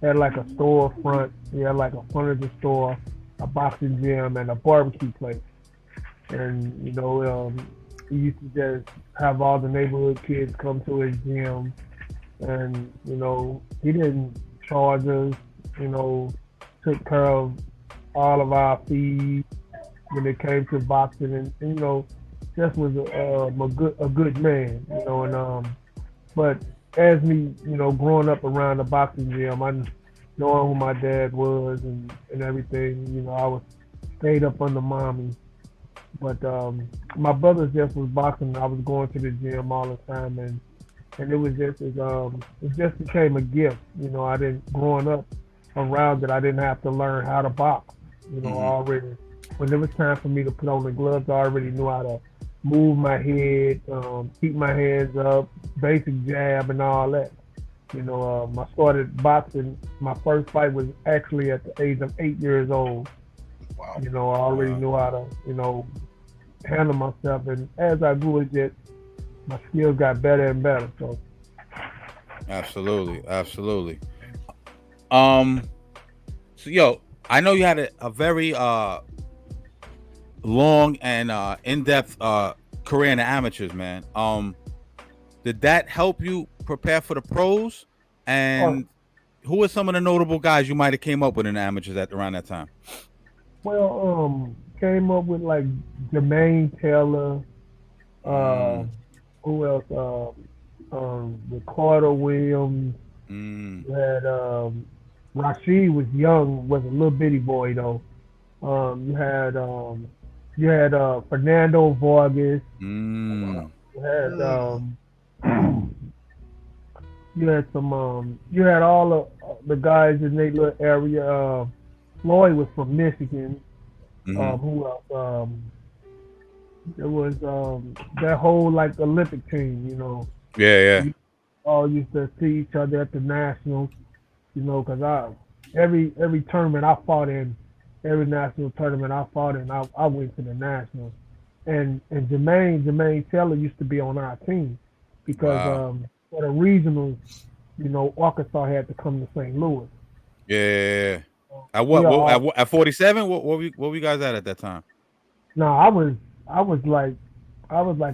had like a storefront. He had like a furniture store, a boxing gym, and a barbecue place. And he used to just have all the neighborhood kids come to his gym, and he didn't charge us. Took care of all of our fees when it came to boxing, and just was a good man. But as me, growing up around the boxing gym, I knowing who my dad was and everything, I was stayed up under mommy. But my brothers just was boxing. I was going to the gym all the time, and it was just it just became a gift. I didn't growing up around it. I didn't have to learn how to box. Already when it was time for me to put on the gloves, I already knew how to move my head, keep my hands up, basic jab and all that. I started boxing. My first fight was actually at the age of 8 years old. Wow. I already knew how to, handle myself. And as I grew, my skills got better and better. So. Absolutely. So, I know you had a very long and in-depth career in the amateurs, man. Did that help you prepare for the pros? And who are some of the notable guys you might have came up with in the amateurs around that time? Well, came up with like Jermaine Taylor. Who else? Ricardo Williams. You had Rashid was young, was a little bitty boy though. You had Fernando Vargas. You had all the guys in their little area. Floyd was from Michigan. Who else? There was that whole like Olympic team, Yeah. We all used to see each other at the nationals, because every tournament I fought in, every national tournament I fought in, I went to the nationals. And Jermaine Taylor used to be on our team because for the regionals, Arkansas had to come to St. Louis. Yeah. At 47? What were you guys at that time? No, I was like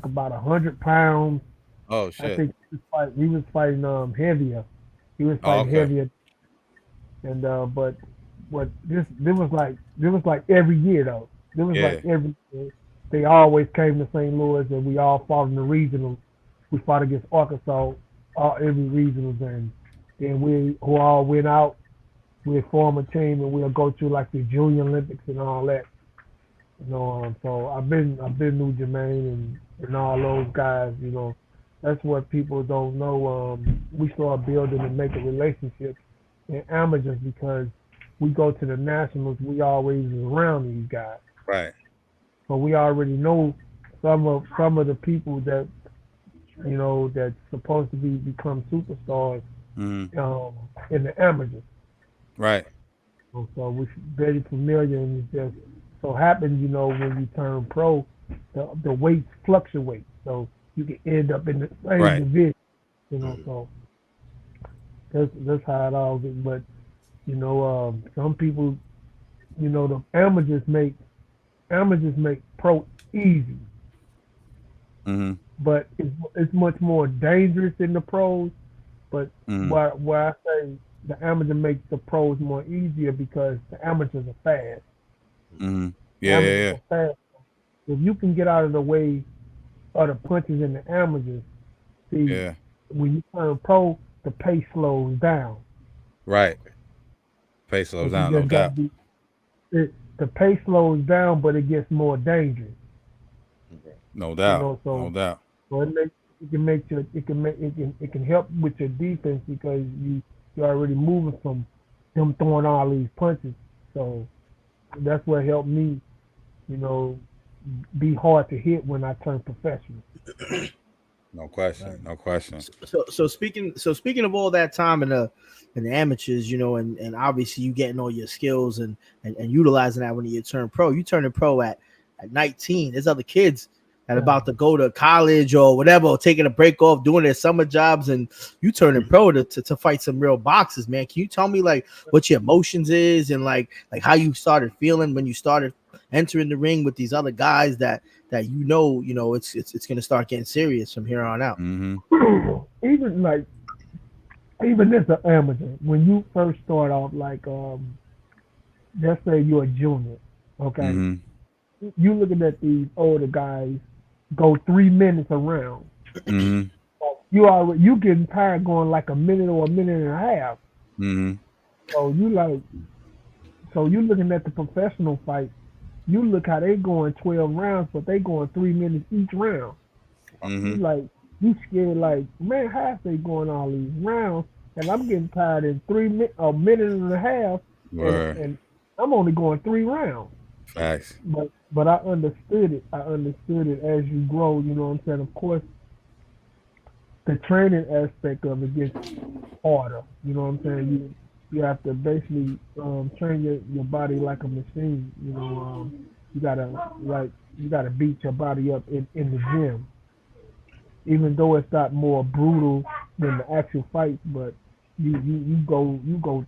about 100 pounds. Oh shit! I think he was fighting heavier. He was fighting heavier, and but this was like every year though. There was like every year. They always came to St. Louis, and we all fought in the regionals. We fought against Arkansas, every regionals, and then we who all went out. We'd form a team, and we'll go to like the Junior Olympics and all that. So I've been New Jermaine and all those guys. That's what people don't know. We start building and making relationships in amateurs because we go to the nationals. We always around these guys. Right. So we already know some of the people that that's supposed to become superstars in the amateurs. Right. So we're very familiar, and it just so happens, when you turn pro, the weights fluctuate, so you can end up in the same division. So that's how it all is. But some people, the amateurs make pro easy. But it's much more dangerous than the pros. But why I say the amateur makes the pros more easier because the amateurs are fast. Yeah. Fast. If you can get out of the way of the punches in the amateurs, when you turn pro, the pace slows down. Right. Pace slows down, no doubt. The pace slows down, but it gets more dangerous. No doubt. No doubt. So it can help with your defense because you're already moving from them throwing all these punches. So that's what helped me, be hard to hit when I turned professional. No question. No question. So speaking of all that time in the amateurs, and obviously you getting all your skills and utilizing that when you turn pro. You turning pro at 19. There's other kids that about to go to college or whatever, or taking a break off, doing their summer jobs, and you turning pro to fight some real boxers, man. Can you tell me like what your emotions is and like how you started feeling when you started entering the ring with these other guys that it's gonna start getting serious from here on out? Even as an amateur, when you first start off, like let's say you're a junior, okay, you looking at these older guys go 3 minutes around. You getting tired going like a minute or a minute and a half. So you looking at the professional fight. You look how they going 12 rounds, but they going 3 minutes each round. You scared like, man, how they going all these rounds? And I'm getting tired in a minute and a half, and I'm only going 3 rounds. Facts. But I understood it. As you grow, you know what I'm saying? Of course, the training aspect of it gets harder. You know what I'm saying? You have to basically train your body like a machine. You gotta beat your body up in the gym. Even though it's not more brutal than the actual fight, but you go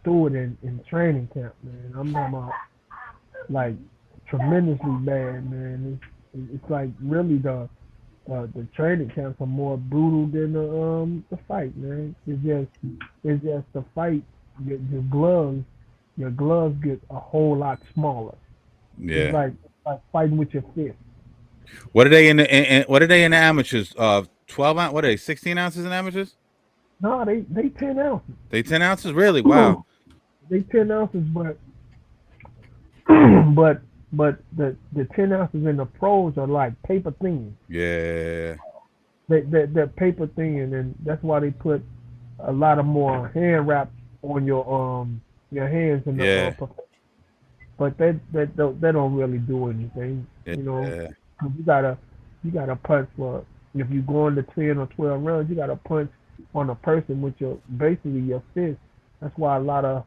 through it in training camp, man. I'm talking about like tremendously bad, man. It's like really the training camps are more brutal than the fight, man. It's just the fight. Your gloves get a whole lot smaller. Yeah, it's like fighting with your fist. What are they in the amateurs? 12 ounce. What are they? 16 ounces in amateurs? No, they 10 ounces. They 10 ounces, really? Wow. They 10 ounces, but the 10 ounces in the pros are like paper thin. Yeah. They're paper thin, and that's why they put a lot of more hand wraps on your hands in the but they don't really do anything. You gotta punch for, if you go into 10 or 12 rounds, you gotta punch on a person with your fist. That's why a lot of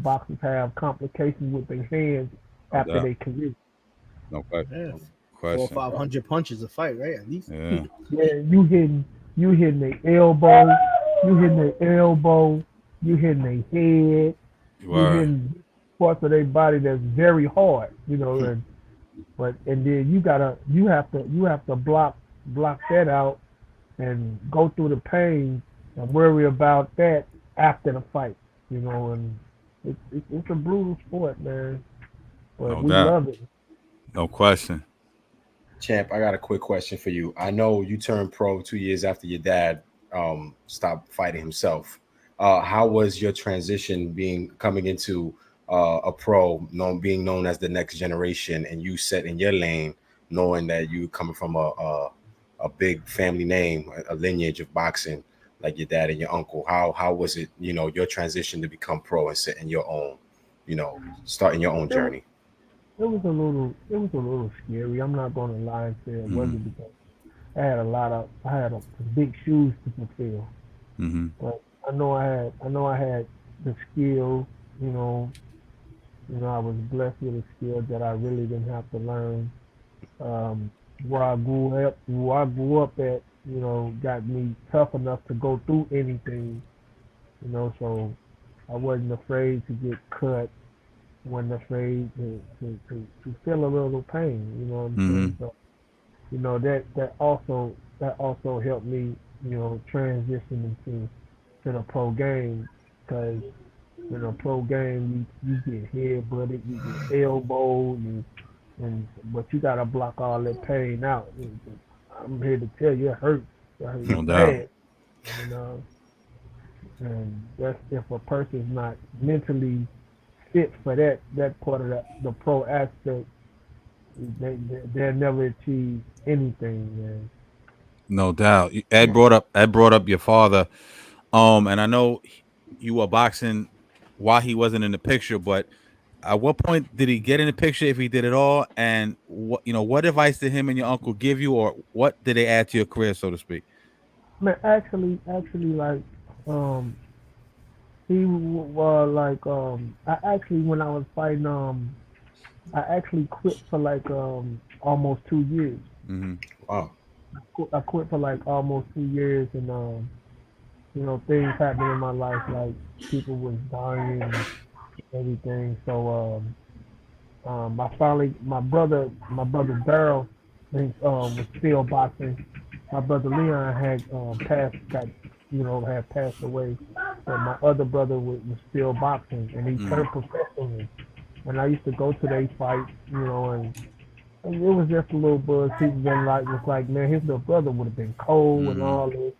boxers have complications with their hands after their career. No question. 400 or 500 punches a fight, right? At least. Yeah, you hitting their elbow, you hitting their head, you hitting parts of their body that's very hard, and then you have to block that out and go through the pain and worry about that after the fight, and it's a brutal sport, man. But No we doubt. love it. No question. Champ, I got a quick question for you. I know you turned pro 2 years after your dad stopped fighting himself. How was your transition coming into a pro, being known as the next generation, and you set in your lane, knowing that you coming from a big family name, a lineage of boxing, like your dad and your uncle? How was it, your transition to become pro and setting your own, starting your own journey? It was a little scary. I'm not gonna lie and say it wasn't, because I had big shoes to fulfill. But I know I had the skill. You know, I was blessed with a skill that I really didn't have to learn. Um, where I grew up at, got me tough enough to go through anything. So I wasn't afraid to get cut. Wasn't afraid to feel a little pain. You know what I'm saying? So that also helped me, transition into the pro game, because in a pro game you get head butted, you get elbowed, but you gotta block all that pain out. I'm here to tell you, it hurts. It hurts No doubt. bad. And that's if a person's not mentally fit for that part of the pro aspect, they'll never achieve anything, man. No doubt. Ed brought up your father. And I know you were boxing while he wasn't in the picture, but at what point did he get in the picture, if he did at all? And what advice did him and your uncle give you, or what did they add to your career, so to speak? Man, actually, like, um, he was like, I actually, when I was fighting, I actually quit for like almost 2 years. Wow. I quit for like almost 2 years, and things happened in my life, like people was dying and everything. So my brother Daryl, was still boxing. My brother Leon had passed away, but my other brother was still boxing, and he turned professional. And I used to go to their fights, and it was just a little buzz. People was like, man, his little brother would have been cold and all this,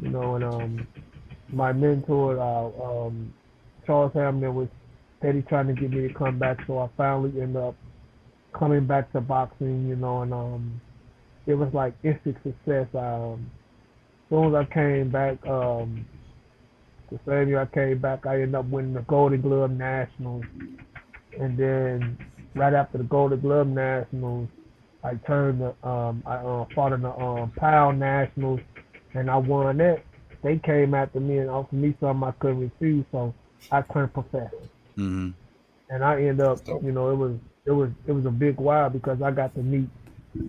and my mentor, Charles Hamner, was steady trying to get me to come back, so I finally ended up coming back to boxing, and it was like instant success. As soon as I came back, the same year I came back, I ended up winning the Golden Glove Nationals, and then right after the Golden Glove Nationals, I fought in the Pound Nationals, and I won that. They came after me and offered me something I couldn't refuse, so I turned professional. And I ended up, it was a big while, because I got to meet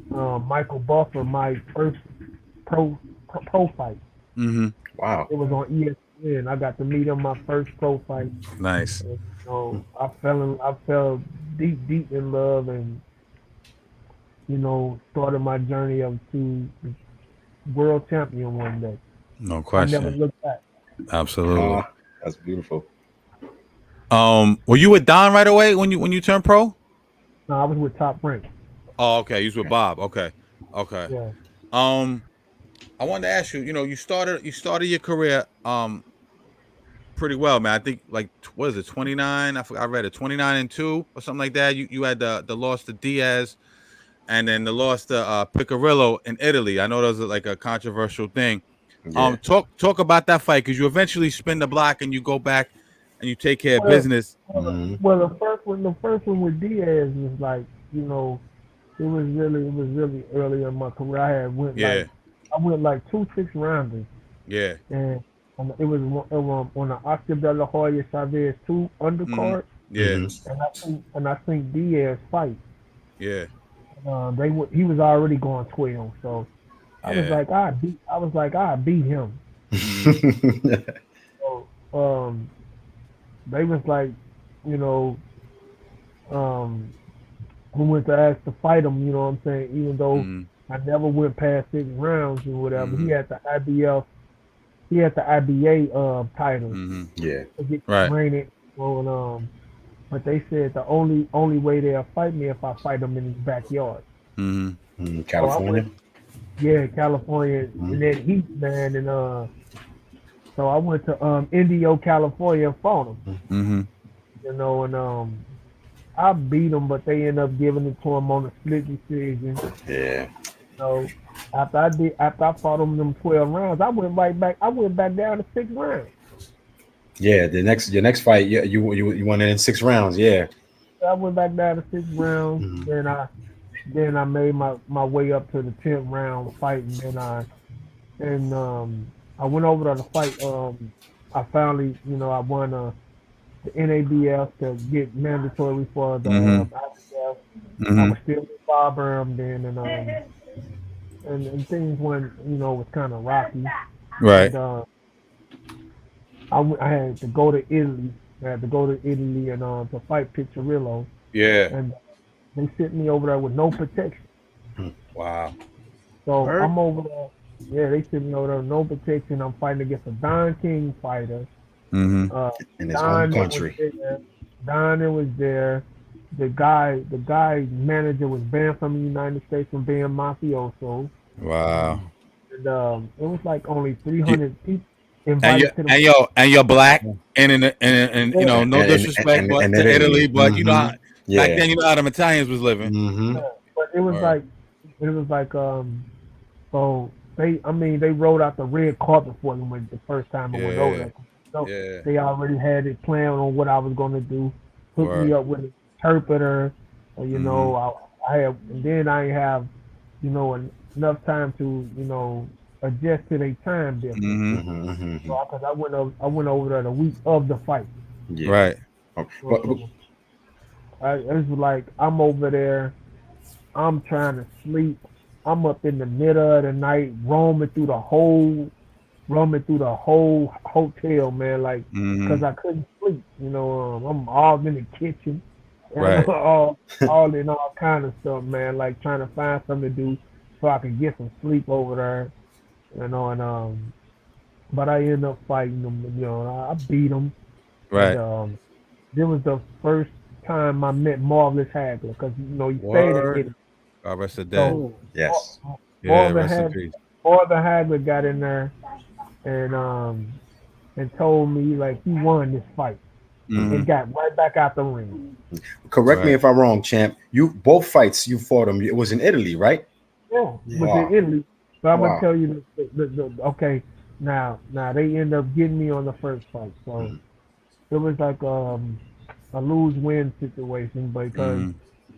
Michael Buffer, my first pro fight. Wow. It was on ESPN. I got to meet him my first pro fight. Nice. And, I fell deep in love, and started my journey up to world champion one day. No question. I never looked back. Absolutely. That's beautiful. Were you with Don right away when you turned pro? No, I was with Top Rank. Oh, okay. You was with Bob. Okay. Yeah. I wanted to ask you. You started your career pretty well, man. I think like what is it, 29? I read it, 29-2 or something like that. You had the loss to Diaz, and then the loss to Piccirillo in Italy. I know that was like a controversial thing. Yeah. Talk about that fight, because you eventually spin the block and you go back and you take care of business. Well, the first one with Diaz was like, it was really early in my career. I went like 2 6-rounders. Yeah. And it was on the Oscar De La Hoya Chavez 2 undercard. Yeah. And I think Diaz fight. Yeah. He was already going 12, so I was like, I beat him. So they was like, who went to ask to fight him, you know what I'm saying? Even though I never went past 6 rounds or whatever, he had the IBA title. Yeah. Right. But they said the only way they'll fight me if I fight them in his backyard. California. California, and then Heat, man, and so I went to Indio, California, and fought him. And I beat him, but they ended up giving it to him on a split decision. Yeah. So after I fought him them 12 rounds, I went back. I went back down to 6 rounds. Yeah, your next fight, you won it in 6 rounds. Yeah. I went back down to 6 rounds. Then I made my way up to the 10th round fighting, and I went over to the fight. I finally, I won the NABF to get mandatory for the IBF. I was still with Bob Burnham then, and things went, was kind of rocky. Right. And, I had to go to Italy. And to fight Piccirillo. Yeah. And they sent me over there with no protection. Wow. So I'm over there. Yeah, they sent me over there with no protection. I'm fighting against a Don King fighter. In his own country. Don was there. The guy manager was banned from the United States from being mafioso. Wow. And it was like only 300 people. And you're black, and no disrespect, but to Italy, but back then how them Italians was living. But it was like so they rolled out the red carpet for me when the first time I went over there. So they already had it planned on what I was gonna do, hooked me up with an interpreter, I have, and then I have, enough time to, adjust to their time difference. So because I went over there the week of the fight. Yeah. Right. It was like I'm over there, I'm trying to sleep. I'm up in the middle of the night, roaming through the whole hotel, man, like because I couldn't sleep. I'm all in the kitchen, right? all in all kind of stuff, man. Like trying to find something to do so I could get some sleep over there. But I ended up fighting them. I beat them. Right. And, this was the first time I met Marvelous Hagler because he stayed in Italy. God rest the dead. So, yes. Rest in peace. Marvelous Hagler got in there and told me like he won this fight and got right back out the ring. Correct me if I'm wrong, champ. You both fights you fought him. It was in Italy, right? Yeah, it was in Italy. So I'm gonna tell you okay. Now they end up getting me on the first fight. So it was like a lose-win situation because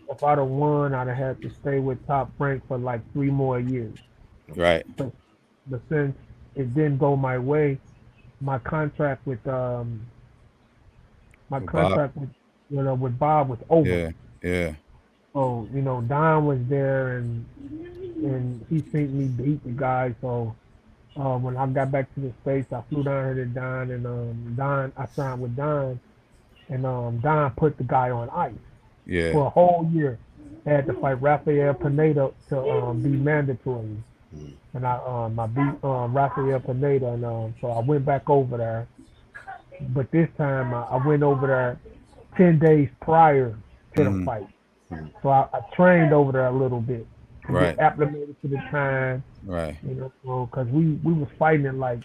if I'd have won, I'd have had to stay with Top Rank for like 3 more years. Right. But since it didn't go my way, my contract with with Bob was over. Yeah. So Don was there and he seen me beat the guy. So when I got back to the States, I flew down here to Don and I signed with Don, and Don put the guy on ice. Yeah. For a whole year. I had to fight Rafael Pineda to be mandatory. And I beat Rafael Pineda, and so I went back over there. But this time I went over there 10 days prior to the fight. So I trained over there a little bit. Right. Get acclimated to the time. Right. Because we was fighting at like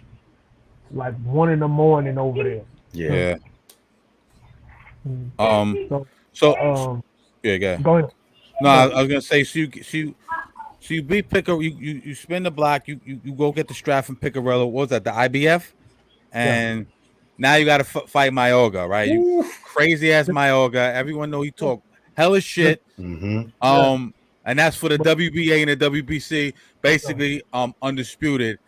1 in the morning over there. Yeah. Yeah, go ahead. No, I was gonna say she beat Picker. You spin the block. You go get the strap from Piccirillo. What was that? The IBF, and now you got to fight Mayorga, right? You crazy ass Mayorga. Everyone know he talk hella shit. And that's for the WBA and the WBC, basically undisputed.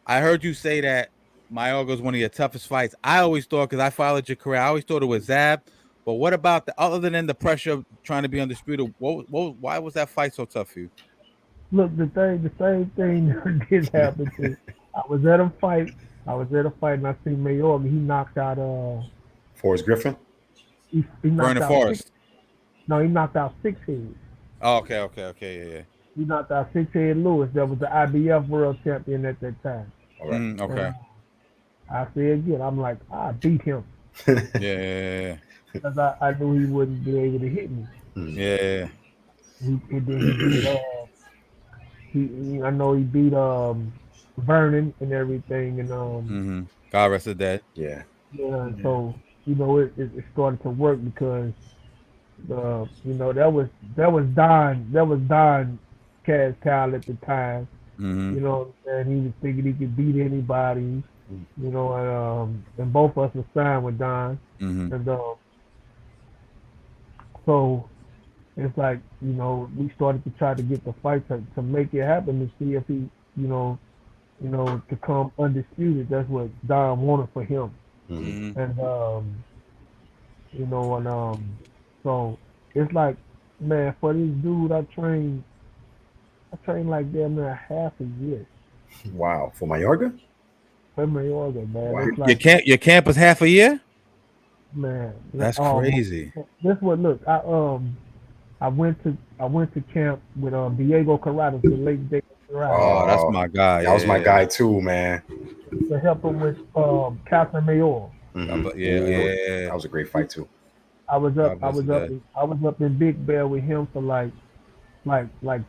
I heard you say that Mayorga is one of your toughest fights. I always thought, because I followed your career, I always thought it was Zab. But what about other than the pressure of trying to be undisputed? Why was that fight so tough for you? Look, the same thing did happen to. I was at a fight, and I seen Mayorga. He knocked out Forrest Griffin. He knocked Vernon out Forrest. He knocked out Six Head. Oh, okay, yeah. He knocked out Six Head Lewis. That was the IBF World Champion at that time. All right. Okay. I said again, I'm like, I beat him. Yeah. Because I knew he wouldn't be able to hit me. Yeah. He beat I know he beat Vernon and everything, and God rest his dead. Yeah. yeah. So it started to work because that was Don Cash Cow at the time. And he was thinking he could beat anybody. And both of us were signed with Don, and so it's like we started to try to get the fight to make it happen to see if he to come undisputed. That's what Don wanted for him, and so it's like, man, for this dude I trained like damn near half a year. Wow, for Mayorga? For Mayorga, man. Wow. It's like, Your camp was half a year? Man, that's crazy. This what look. I went to camp with Diego Corrado, the late Diego Corrado. Oh, that's my guy. That was my guy too, man. To help him with Captain Mayor. Yeah. That was a great fight too. I was up in Big Bear with him for like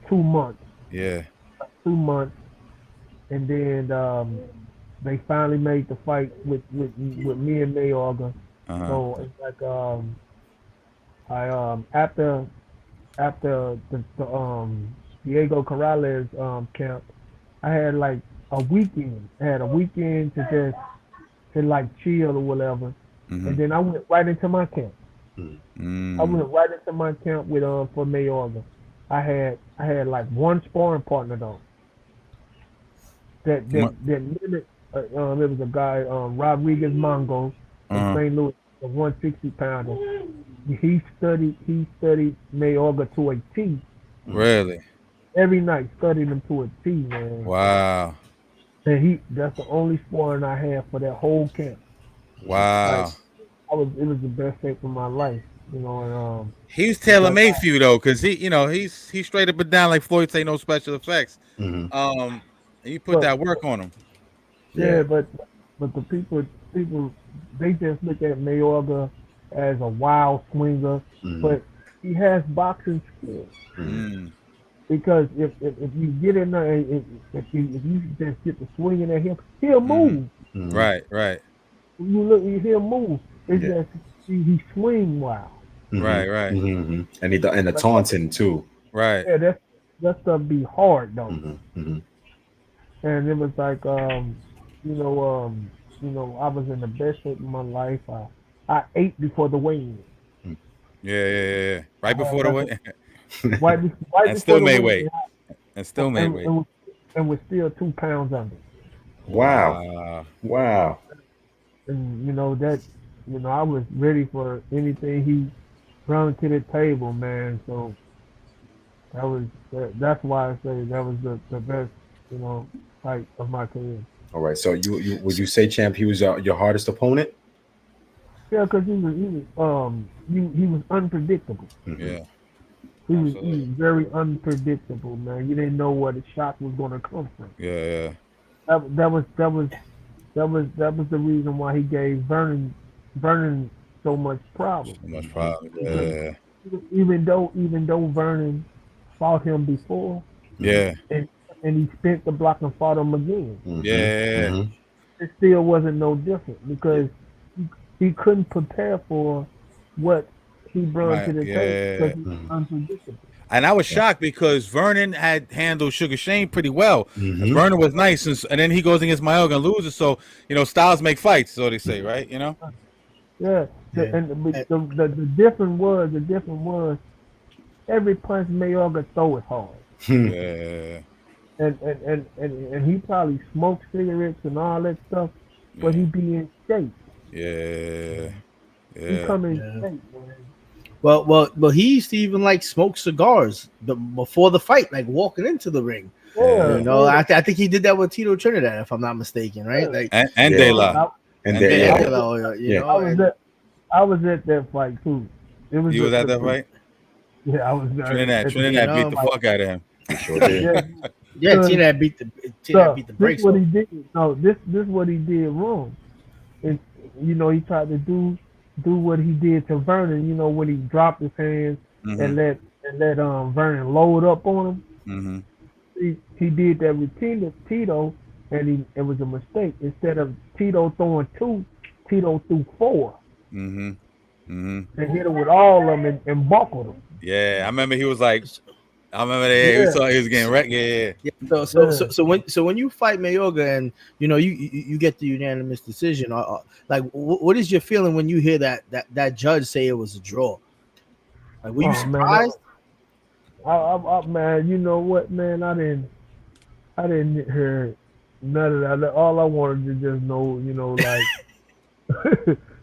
2 months. Yeah. 2 months, and then they finally made the fight with me and Mayorga. So it's like after the Diego Corrales camp, I had like a weekend. I had a weekend to like chill or whatever, and then I went right into my camp. I went right into my camp with for Mayorga. I had like one sparring partner though. That limit. It was a guy Rodriguez Mongo from St. Louis, a 160 pounder. He studied Mayorga to a T. Really? Every night studied him to a T, man. Wow. And that's the only sparring I had for that whole camp. Wow. Like, it was the best day of my life, and he was tailor-made for you though, because he's straight up and down like Floyd say, no special effects. And you put that work on him. Yeah, but the people they just look at Mayorga as a wild swinger, but he has boxing skills. Because if you get in there, if you just get the swinging at him, he'll move. Right. He'll move. It's just he swing wild. Right. And the taunting too. Right. Yeah, that stuff be hard though. And it was like I was in the best shape of my life. I ate before the weigh-in. Yeah. Right before the weigh-in. Right and still made weight. And still made weight. And was still 2 pounds under. Wow. And I was ready for anything he brought to the table, man. So that's why I say that was the best, fight of my career. All right. So you would you say, champ, he was your hardest opponent? Yeah, because he was unpredictable. Yeah. He was very unpredictable, man. You didn't know where the shot was going to come from. Yeah. That was the reason why he gave Vernon so much problem. Yeah. Even though Vernon fought him before. Yeah. And he spent the block and fought him again. Yeah. It still wasn't no different because he couldn't prepare for what he brought to the table because he was unpredictable. And I was shocked because Vernon had handled Sugar Shane pretty well. Vernon was nice, and then he goes against Mayorga and loses. So styles make fights, so they say, right? Yeah. The difference was every punch Mayorga throw is hard. Yeah. And he probably smoked cigarettes and all that stuff, but he be in shape. Yeah. He come in shape, man. Well, he used to even like smoke cigars before the fight, like walking into the ring. Yeah, I think he did that with Tito Trinidad, if I'm not mistaken, right? Yeah. Like and De La. I was at that fight too. You was at that fight? Yeah, I was. Trinidad beat the fuck out of him. He sure did. Trinidad beat the brakes. This what he did. No, this what he did wrong. And he tried to do what he did to Vernon. You know, when he dropped his hands and let Vernon load up on him. He did that with Tito, and it was a mistake. Instead of Tito throwing 2, Tito threw 4. And hit him with all of them and buckled him. Yeah, I remember he was like, he was getting wrecked. Yeah. So when you fight Mayorga and you get the unanimous decision, like what is your feeling when you hear that judge say it was a draw? Like, were you surprised? Man, you know what, man? I didn't hear none of that. All I wanted to just know, like,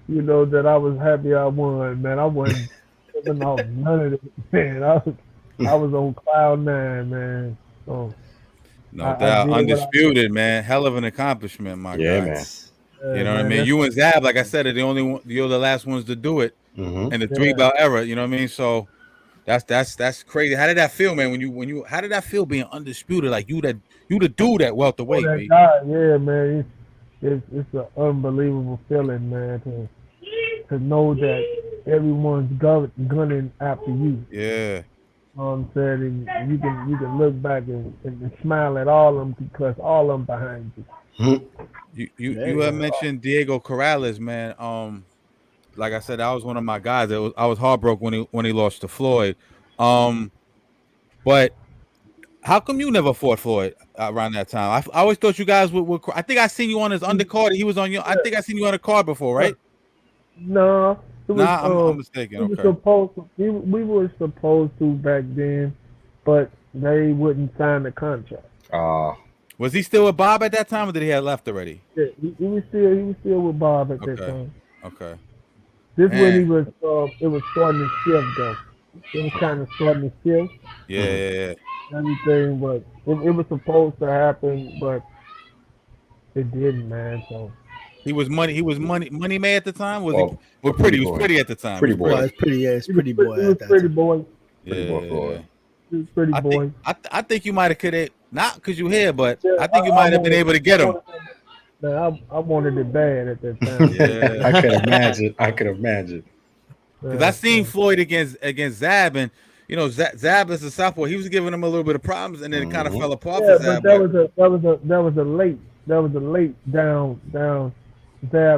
that I was happy I won, man. I wasn't tripping off none of it, man. I was on cloud 9, man. So no doubt, undisputed, man. Hell of an accomplishment, my guy. Man. You know what I mean? You and Zab, like I said, are you're the last ones to do it in the 3-belt era. You know what I mean? So that's crazy. How did that feel, man? How did that feel being undisputed? Like you the dude at welterweight, baby. Yeah, man. It's an unbelievable feeling, man, to know that everyone's gunning after you. Yeah. You know what I'm saying? And you can look back and smile at all of them because all of them behind you. You had mentioned Diego Corrales, man. Like I said, that was one of my guys. I was heartbroken when he lost to Floyd. But how come you never fought Floyd around that time? I always thought you guys would. I think I seen you on his undercard. He was on your. I think I seen you on a card before, right? No. I'm mistaken. We were supposed to back then, but they wouldn't sign the contract. Was he still with Bob at that time, or did he have left already? Yeah, he was still with Bob at that time. Okay. This when he was. It was starting to shift though. It was kind of starting to shift. Yeah. Everything, but it was supposed to happen, but it didn't, man. So. He was money man at the time. Was pretty at the time. Pretty boy. It's pretty boy. He was pretty boy. Yeah. He was pretty boy. I think you might have could have not because you here, but I think you might have been able to get him. Man, I wanted it bad at that time. Yeah. I could imagine. Because I seen Floyd against Zab, and Zab is a southpaw. He was giving him a little bit of problems, and then it kind of fell apart for Zab. But that was a late down Zab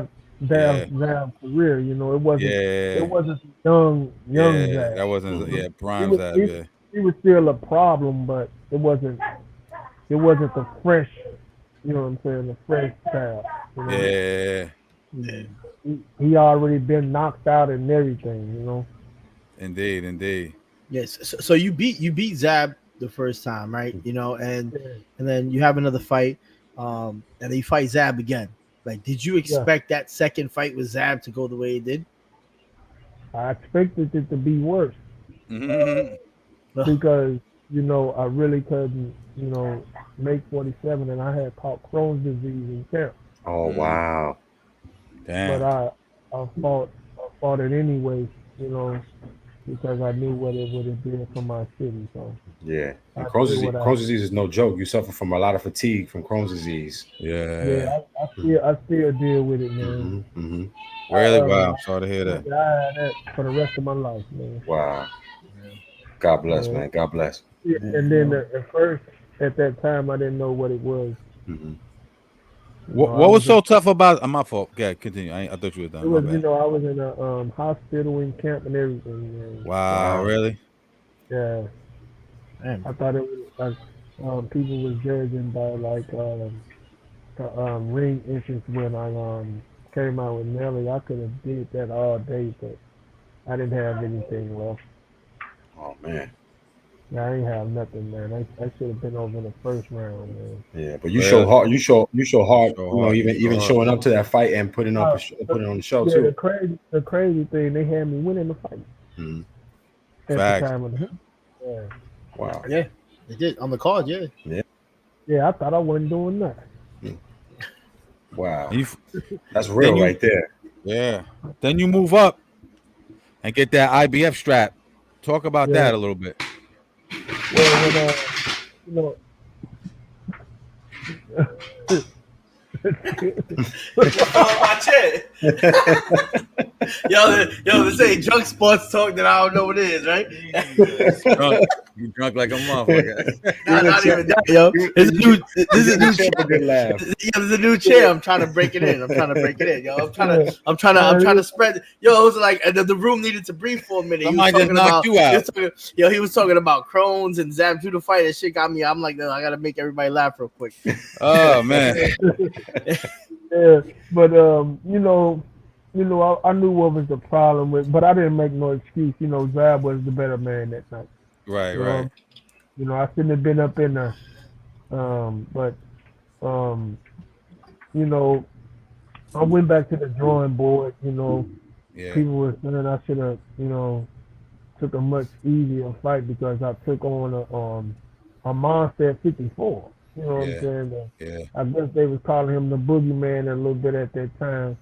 career. It wasn't young Zab. That wasn't prime Zab. He was still a problem, but it wasn't the fresh. You know what I'm saying? The fresh Zab. Yeah. He already been knocked out and everything. Indeed. Yes. So you beat Zab the first time, right? And then you have another fight, and then you fight Zab again. Like, did you expect that second fight with Zab to go the way it did? I expected it to be worse because I really couldn't make 47, and I had caught Crohn's disease in camp. Oh wow! Damn. But I fought it anyway, because I knew what it would have been for my city. So yeah, and Crohn's disease is no joke. You suffer from a lot of fatigue from Crohn's disease. Yeah. I still deal with it, man. Really? Wow. Sorry to hear that. I had that for the rest of my life, man. Wow. God bless, man. God bless. Yeah, and then at first, at that time, I didn't know what it was. What was so tough about? My fault. Yeah, continue. I thought you were done. It was, I was in a hospital in camp and everything. Man. Wow, really? Yeah. Damn. I thought it was like people was judging by like the ring entrance when I came out with Nelly. I could have did that all day, but I didn't have anything left. Oh man. Yeah, I ain't have nothing, man. I should have been over in the first round, man. Yeah, but you show hard. You show hard. Even showing up to that fight and putting on the show too. The crazy thing, they had me winning the fight. Mm-hmm. At the time of the Wow. Yeah, they did on the card. Yeah. Yeah, I thought I wasn't doing nothing. Wow. That's real right there. Yeah. Then you move up and get that IBF strap. Talk about that a little bit. Well, my chair. yo, this ain't drunk sports talk that I don't know what it is, right? You drunk like a motherfucker. Not even that, yo. This is a new chair. This is a new chair. I'm trying to break it in. Yo. I'm trying to spread. Yo, it was like the room needed to breathe for a minute. Somebody just knocked you out. He was talking about Crohn's and Zab Judah fight. That shit got me. I'm like, no, I gotta make everybody laugh real quick. Oh man. Yeah, but I knew what was the problem with, but I didn't make no excuse. Zab was the better man that night. Right. I shouldn't have been up in there. But I went back to the drawing board. Yeah. People were saying I should have, took a much easier fight because I took on a monster at 54. You know what I'm saying? Yeah. I guess they was calling him the boogeyman a little bit at that time.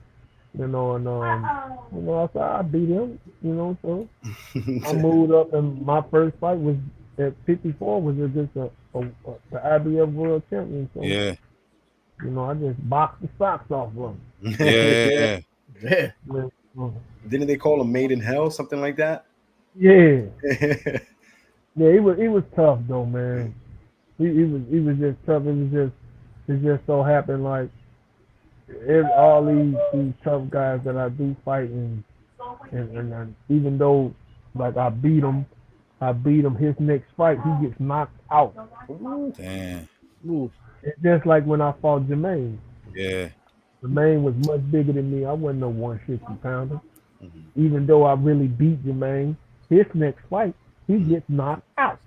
And I said I beat him. So I moved up, and my first fight was at 54 was against the IBF World Champion. So, yeah. I just boxed the socks off of him. Yeah. Didn't they call him Made in Hell, something like that? Yeah. Yeah, he was tough though, man. He was just tough. It just so happened like all these tough guys that I do fight and even though like I beat him, his next fight he gets knocked out. Damn. It's just like when I fought Jermaine. Yeah. Jermaine was much bigger than me. I wasn't no 150 pounder. Mm-hmm. Even though I really beat Jermaine, his next fight he gets knocked out.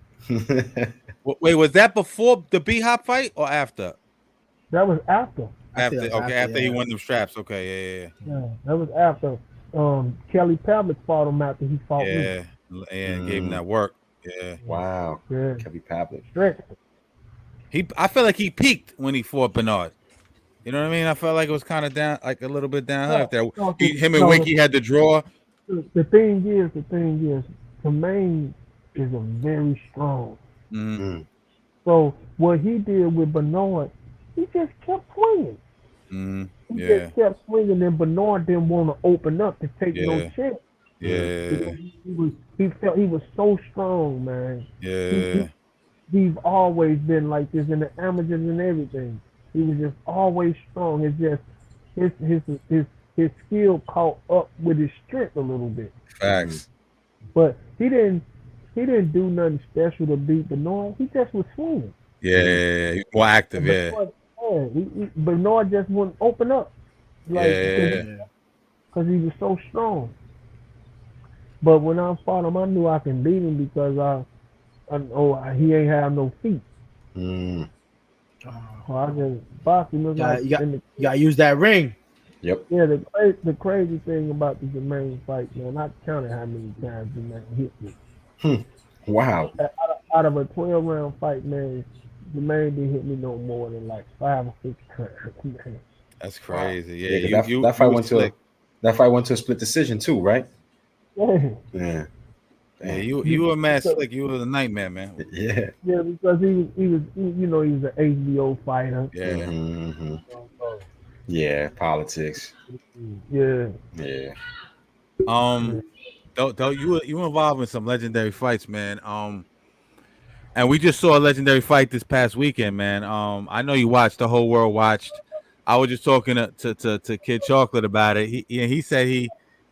Wait, was that before the B-Hop fight or after? That was after. After he won them straps. Okay, yeah. That was after. Kelly Pavlik fought him after he fought me. Yeah, and gave him that work. Yeah. Wow. Yeah. Kelly Pavlik. I feel like he peaked when he fought Bernard. You know what I mean? I felt like it was kind of down, like a little bit downhill there. Him and Winky had the draw. The thing is, Jermaine is a very strong. Mm-hmm. So what he did with Bernard, he just kept swinging. Mm-hmm. He just kept swinging, and Bernard didn't want to open up to take no chance. Yeah. He felt he was so strong, man. Yeah. He's always been like this in the amateurs and everything. He was just always strong. It's just his skill caught up with his strength a little bit. Facts. But he didn't do nothing special to beat Bernard. He just was swinging. Yeah, he's more active. Bernard just wouldn't open up. Because he was so strong. But when I fought him, I knew I can beat him because he ain't have no feet. So I just boxed him. You gotta use that ring. Yep. Yeah, the crazy thing about the Jermaine fight, man, I counted how many times Jermaine hit me. Wow. Out of a 12-round fight, man, Jermaine didn't hit me no more than like 5 or 6 times. Man. That's crazy. Yeah, that fight went to a split decision too, right? Yeah. Yeah, you were mad slick. You were a nightmare, man. Yeah. Yeah, because he was an HBO fighter. Yeah. Mm-hmm. Yeah, politics. Yeah. Yeah. Though you were involved in some legendary fights, man. And we just saw a legendary fight this past weekend, man. I know you watched. The whole world watched. I was just talking to Kid Chocolate about it. He said he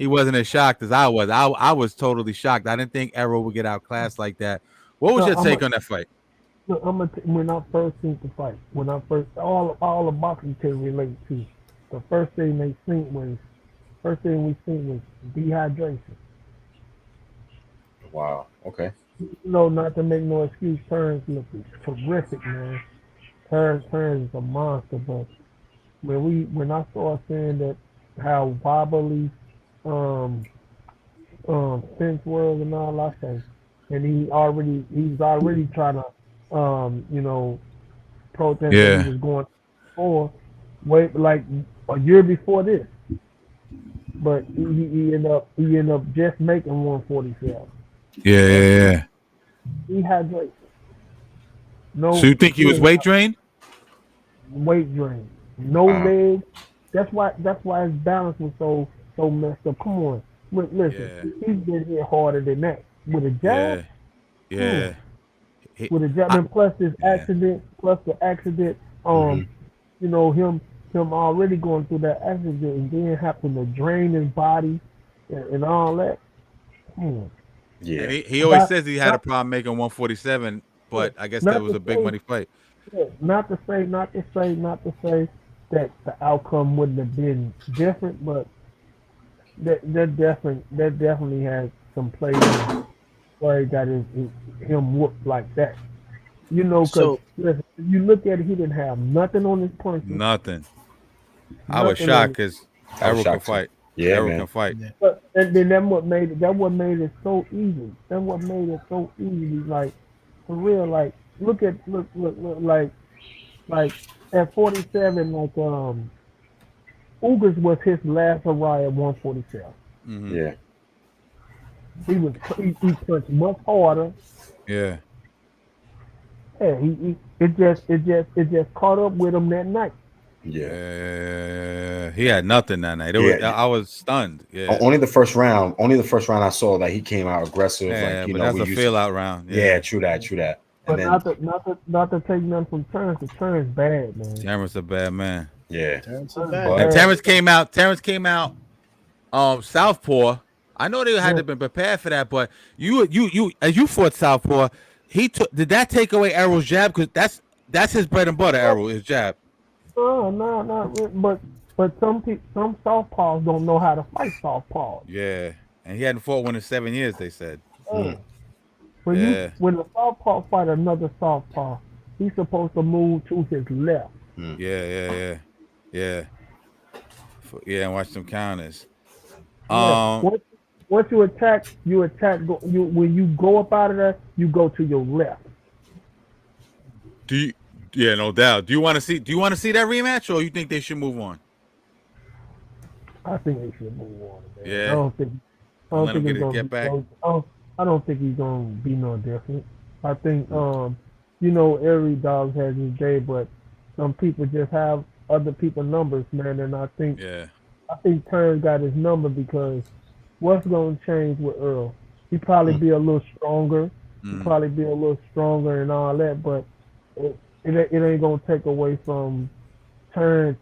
wasn't as shocked as I was. I was totally shocked. I didn't think Errol would get outclassed like that. What was your take on that fight? Look, when I first seen the fight, all the boxing can relate to. The first thing we seen was dehydration. Wow. Okay. Not to make no excuse, Terrence look terrific, man. Terrence is a monster, but when I saw saying that how wobbly Spence was and all that stuff, and he's already trying to protest that he was going for like a year before this, but he ended up just making 147. Yeah. Dehydration. No. So you think he was weight drained? Weight drain. no legs. That's why his balance was so messed up. Come on, listen, he's been hit harder than that with a jab. Yeah. With a jab, and plus this accident, you know, him already going through that accident and then having to drain his body and all that. Yeah. And he always says he had a problem making 147, but I guess that was a big money fight. Yeah, not to say that the outcome wouldn't have been different, but that definitely has some players where he got him whooped like that. You know, because if you look at it, he didn't have nothing on his punch. Nothing. I was shocked because Errol can fight. Yeah, Errol can fight. But and then that what made it so easy. That what made it so easy. Like for real, like look like at 47, like Ugas was his last hurrah at 147. Mm-hmm. Yeah. He punched much harder. Yeah. Yeah, it just caught up with him that night. Yeah. He had nothing that night. I was stunned. Yeah. Only the first round I saw that he came out aggressive. Yeah, like, but that's a feel out round. Yeah, true that. But not to take nothing from Terrence. Terrence bad, man. Terrence a bad man. Yeah. And Terrence came out southpaw. I know they had to be prepared for that, but you as you fought southpaw, did that take away Errol's jab? Because that's his bread and butter, Errol, his jab. No, not really. But some southpaws don't know how to fight southpaws. Yeah, and he hadn't fought one in 7 years. They said. When a southpaw fight another southpaw, he's supposed to move to his left. Yeah. And watch some counters. Once you attack. When you go up out of there, you go to your left. Yeah, no doubt. Do you want to see that rematch, or you think they should move on? I think they should move on, man. Yeah. I don't think he's gonna get back. I don't think he's gonna be no different. I think every dog has his day, but some people just have other people's numbers, man. And I think Terrence got his number because what's gonna change with Earl? He probably be a little stronger. He probably be a little stronger and all that, but it ain't gonna take away from Terrence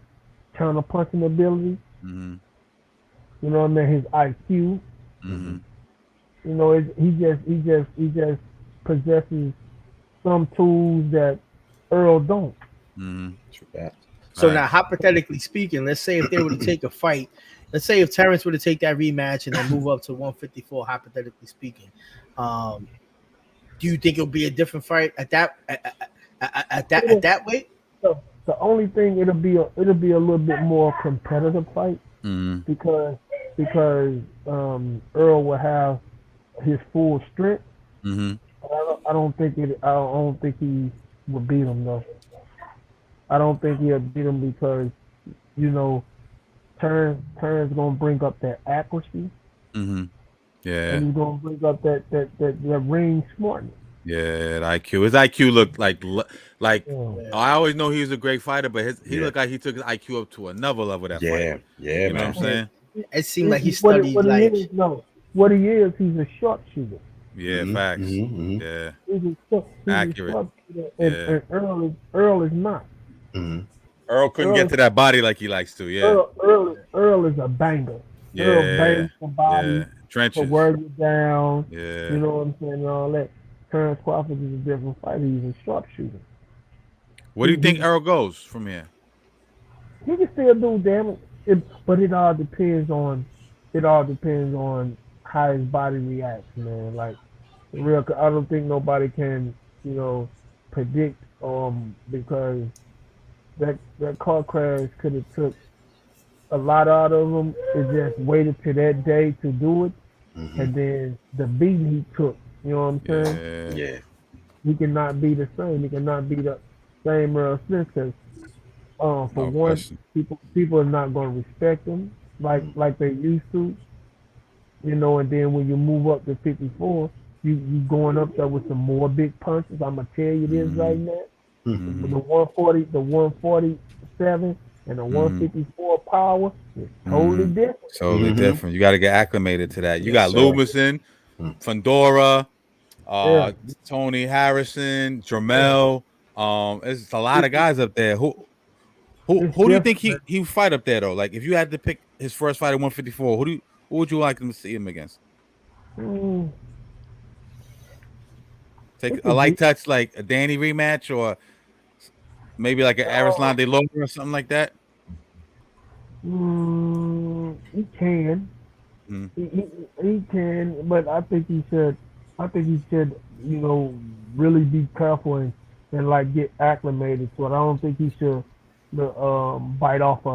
counter punching ability. Mm-hmm. You know what I mean? His IQ. Mm-hmm. You know, he just possesses some tools that Earl don't. Mm-hmm. So now, hypothetically speaking, let's say if they were to take a fight, let's say if Terrence were to take that rematch and then move up to 154, hypothetically speaking, do you think it'll be a different fight at that weight? So the only thing it'll be a little bit more competitive fight because Earl will have his full strength. I don't think he will beat him though. I don't think he'll beat him because Terrence gonna bring up that accuracy. Yeah, and he's gonna bring up that ring smartness. Yeah, the IQ. His IQ looked like I always know he was a great fighter, but he looked like he took his IQ up to another level. That fight. Yeah, you know what I'm saying? It seemed like he studied what he is. He's a sharpshooter. Yeah, facts. Yeah, he's accurate. And Earl is not. Earl couldn't get to that body like he likes to. Yeah, Earl is a banger. Yeah, Earl bangs the body trenches to wear you down. Yeah, you know what I'm saying, and all that. Terrence Crawford is a different fighter. He's a sharpshooter. Where do you think Earl goes from here? He can still do damage, but it all depends on how his body reacts, man. Like, real, I don't think nobody can, predict because that car crash could have took a lot out of him. It just waited to that day to do it, and then the beating he took. You know what I'm saying? Yeah. He cannot be the same. He cannot be the same Earl Spence because, for one, people are not going to respect him like they used to. And then when you move up to 54, you going up there with some more big punches. I'm gonna tell you this right now. The 147, and the 154 power is totally different. Totally different. You got to get acclimated to that. You got Lubison, Fandora, Tony Harrison, Jermel. There's a lot of guys up there. Who do you think he would fight up there though? Like if you had to pick his first fight at 154, who would you like him to see him against? Take a light touch like a Danny rematch or maybe like an Arislan De Lover or something like that. He can. He can, but I think he should. Really be careful and like get acclimated to it. I don't think he should bite off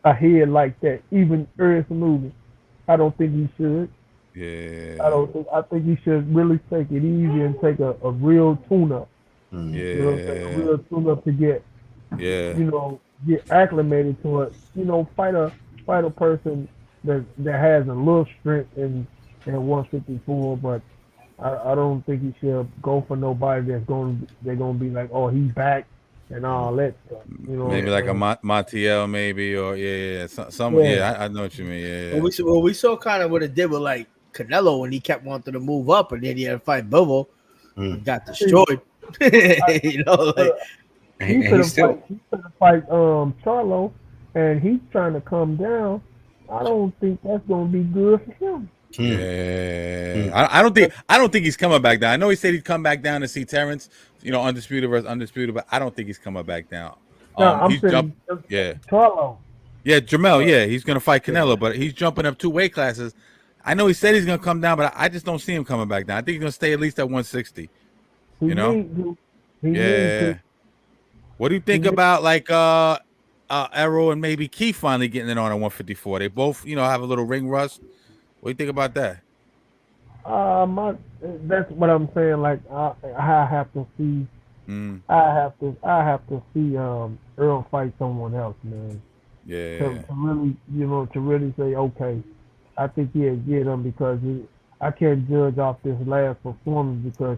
a head like that. Even Ernst moving, I don't think he should. Yeah. I think he should really take it easy and take a real tune-up. Yeah. Take a real tune-up to get. Get acclimated to it. Fight a person that has a little strength in 154, but I don't think he should go for nobody they're gonna be like, oh, he's back and all that stuff. Maybe like a Montiel, maybe, or I know what you mean. Yeah. Well, we saw kind of what it did with like Canelo when he kept wanting to move up, and then he had to fight Bovo, and got destroyed. He's gonna fight Charlo, and he's trying to come down. I don't think that's gonna be good for him. Yeah, I don't think he's coming back down. I know he said he'd come back down to see Terrence, undisputed versus undisputed, but I don't think he's coming back down. Charlo. Yeah, Jermel. Yeah, he's gonna fight Canelo, but he's jumping up 2 weight classes. I know he said he's gonna come down, but I just don't see him coming back down. I think he's gonna stay at least at 160. What do you think about like Errol and maybe Keith finally getting it on at 154? They both, have a little ring rust. What do you think about that? That's what I'm saying. Like I have to see. I have to see Earl fight someone else, man. Yeah. To really say, okay, I think he'll get him because I can't judge off this last performance because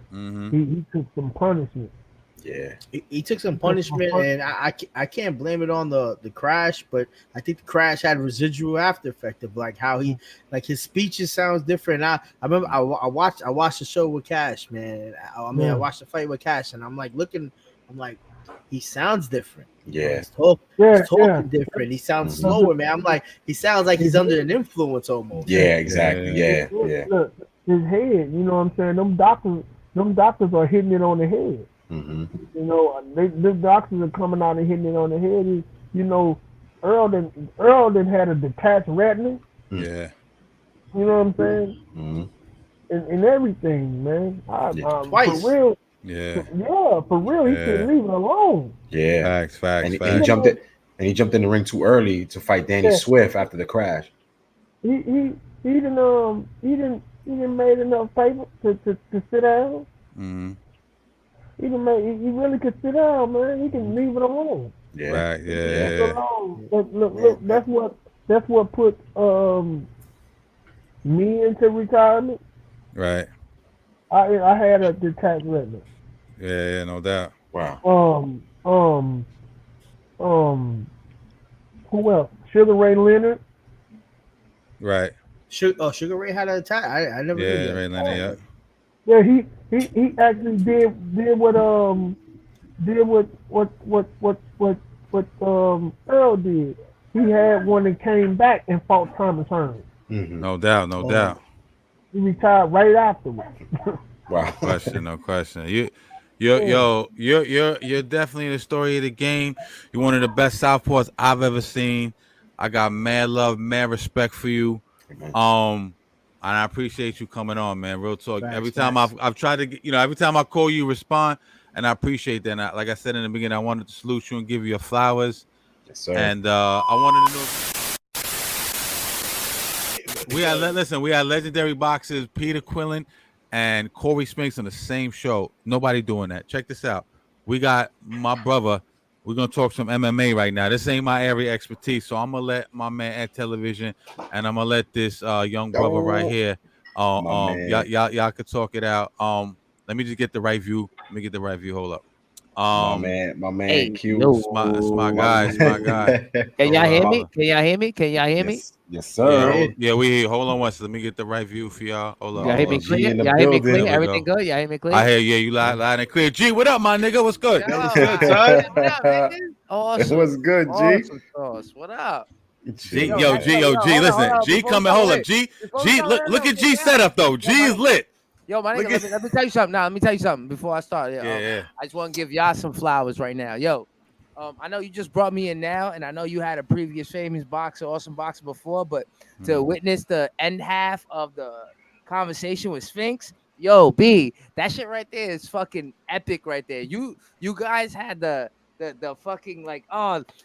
he took some punishment. Yeah, he took some punishment, and I can't blame it on the crash, but I think the crash had residual after effect of like how he like his speeches sounds different. I remember I watched the show with Cash, man. I watched the fight with Cash, and I'm like he sounds different. Yeah, he's talking different. He sounds slower, man. I'm like he sounds like he's under an influence almost. Yeah, exactly. Yeah. Look, his head, you know what I'm saying? Them doctors are hitting it on the head. The doctors are coming out and hitting it on the head. Earl done had a detached retina. Yeah. You know what I'm saying? And everything, man. Twice. For real. Yeah. Yeah, for real. He couldn't leave it alone. Yeah. Facts. And he jumped in the ring too early to fight Danny Swift after the crash. He didn't made enough paper to sit down. He really could sit down, man. He can leave it alone. Yeah. Right. Yeah. Look, that's what put me into retirement. Right. I had a detached retina. Yeah, no doubt. Wow. Who else? Sugar Ray Leonard. Right. Sugar Ray had an attack. I never knew that. Ray Leonard. Yeah, he actually did what Earl did. He had one that came back and fought Thomas Hearns. No doubt. He retired right afterwards. Wow. No question. You're definitely the story of the game. You're one of the best southpaws I've ever seen. I got mad love, mad respect for you. And I appreciate you coming on, man. Real talk. Every time I've tried to get, every time I call you, respond, and I appreciate that. And like I said in the beginning, I wanted to salute you and give you your flowers. Yes, sir. And I wanted to know. We had legendary boxers Peter Quillin and Cory Spinks on the same show. Nobody doing that. Check this out. We got my brother. We're going to talk some MMA right now. This ain't my area of expertise, so I'm going to let my man at television, and I'm going to let this young brother right here, y'all could talk it out. Let me just get the right view. Hold up. My man, Hey, Q. It's my guy. It's my guy. Can y'all hear me? Can y'all hear me? Can y'all hear me? Yes, sir. Yeah, we here. Hold on once. Let me get the right view for y'all. Hold on. Y'all hear me G clear? in the Y'all hear me building. clear? There we Everything go. good? Y'all hear me clear? I hear you loud and clear. G, what up, my nigga? What's good? Yo, What's good, son? what up, niggas? Awesome. What's good, G? Awesome sauce. What up? G, Yo, yo, hey, G, hey, yo, yo, G. hold on, Listen, hold on. G Before we coming. start, Hold up, wait. G. Before we G, start, look at no, G setup though. G is lit. Yo, my nigga, let me tell you something. Now, let me tell you something before I start. Yeah. I just want to give y'all some flowers right now. Yo, I know you just brought me in now, and I know you had a previous famous boxer, awesome boxer before, but to witness the end half of the conversation with Spinks, yo, B, that shit right there is fucking epic right there. You guys had the fucking like,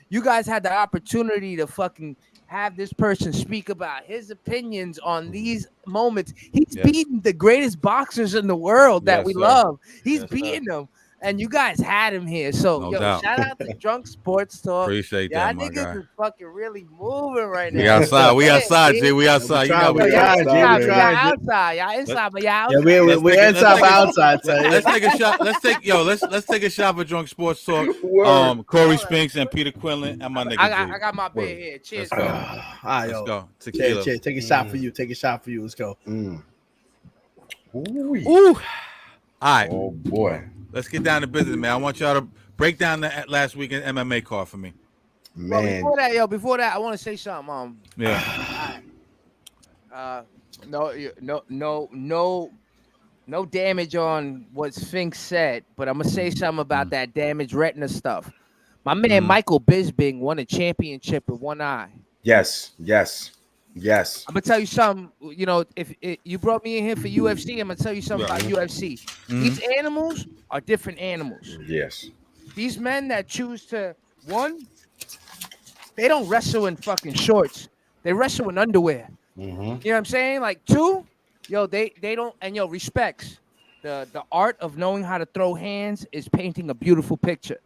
you guys had the opportunity to fucking have this person speak about his opinions on these moments. He's beaten the greatest boxers in the world that we love. He's beaten them. And you guys had him here. So, No doubt. shout out to Drunk Sports Talk. Appreciate Y'all that, my niggas guy. is fucking really moving right now. We outside, G. We outside. You know Y'all we outside. Y'all inside, but y'all outside. Yeah, we're inside, but outside. Let's take a shot. Let's take a shot for Drunk Sports Talk. Cory Spinks and Peter Quillin and my nigga G. I got my beer here. Cheers. Let's go. Tequila. Cheers. Take a shot for you. Take a shot for you. Let's go. Ooh. All right. Oh boy. Let's get down to business, man. I want y'all to break down the last weekend MMA card for me. Man. Well, before that, I want to say something. Yeah. No damage on what Sphinx said, but I'm gonna say something about that damaged retina stuff. My man Michael Bisping won a championship with one eye. Yes. I'm gonna tell you something. You know, if you brought me in here for UFC, I'm gonna tell you something about UFC. These animals are different animals. Yes. These men that choose to, one, they don't wrestle in fucking shorts. They wrestle in underwear. You know what I'm saying? Like, two, they don't, and respects. The art of knowing how to throw hands is painting a beautiful picture.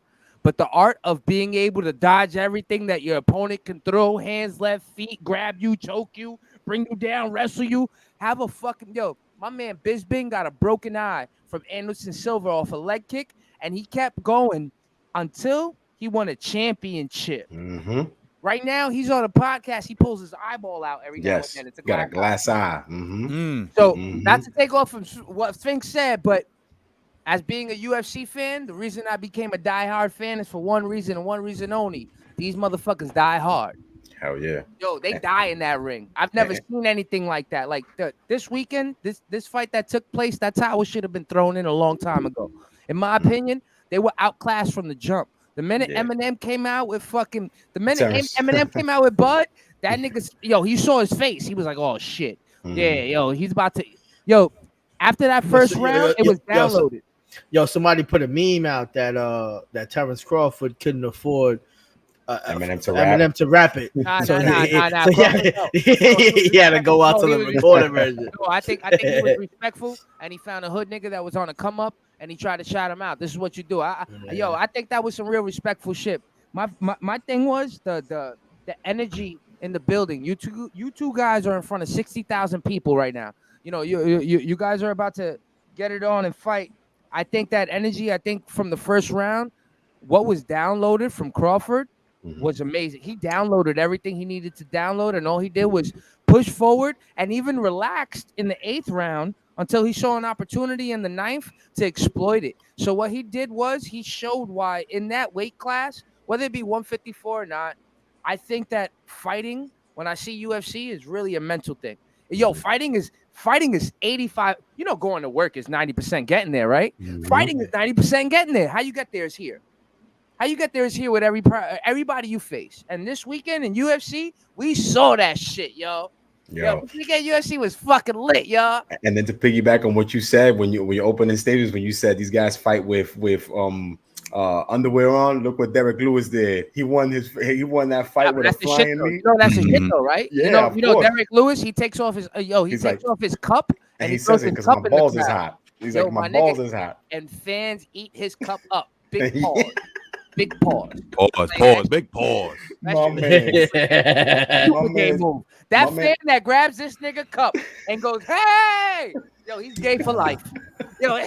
But the art of being able to dodge everything that your opponent can throw, hands, left, feet, grab you, choke you, bring you down, wrestle you, have a fucking, my man Bisping got a broken eye from Anderson Silva off a leg kick, and he kept going until he won a championship. Right now, he's on a podcast. He pulls his eyeball out every now and then. It's got a glass eye. So, not to take off from what Sphinx said, but as being a UFC fan, the reason I became a diehard fan is for one reason and one reason only. These motherfuckers die hard. Hell yeah. They die in that ring. I've never seen anything like that. Like this weekend, this fight that took place, that towel should have been thrown in a long time ago. In my opinion, they were outclassed from the jump. The minute Eminem came out with Eminem came out with Bud, that nigga, he saw his face. He was like, oh shit. He's about to, after that first round, it was downloaded. Somebody put a meme out that Terrence Crawford couldn't afford Eminem to rap it. He had to go out to the recorded version. No, I think he was respectful, and he found a hood nigga that was on a come up, and he tried to shout him out. This is what you do. I think that was some real respectful shit. My thing was the energy in the building. You two guys are in front of 60,000 people right now. You guys are about to get it on and fight. I think that energy, from the first round, what was downloaded from Crawford was amazing. He downloaded everything he needed to download, and all he did was push forward and even relaxed in the 8th round until he saw an opportunity in the 9th to exploit it. So what he did was he showed why in that weight class, whether it be 154 or not, I think that fighting, when I see UFC, is really a mental thing. Fighting is 85. Going to work is 90% getting there, right? Fighting is 90% getting there. How you get there is here. How you get there is here with everybody you face. And this weekend in UFC, we saw that shit, yo. This weekend UFC was fucking lit, yo. And then to piggyback on what you said when you opened the stages, when you said these guys fight with underwear on, look what Derek Lewis did. He won that fight with a flying knee. That's a shit though, right? Yeah, Derek Lewis, he takes off his off his cup and he throws his cup in the crowd. Is hot. He's like, my balls is hot. And fans eat his cup up. Big pause. Big pause. Big pause. My man. That fan that grabs this nigga cup and goes, hey! He's gay for life. Yo.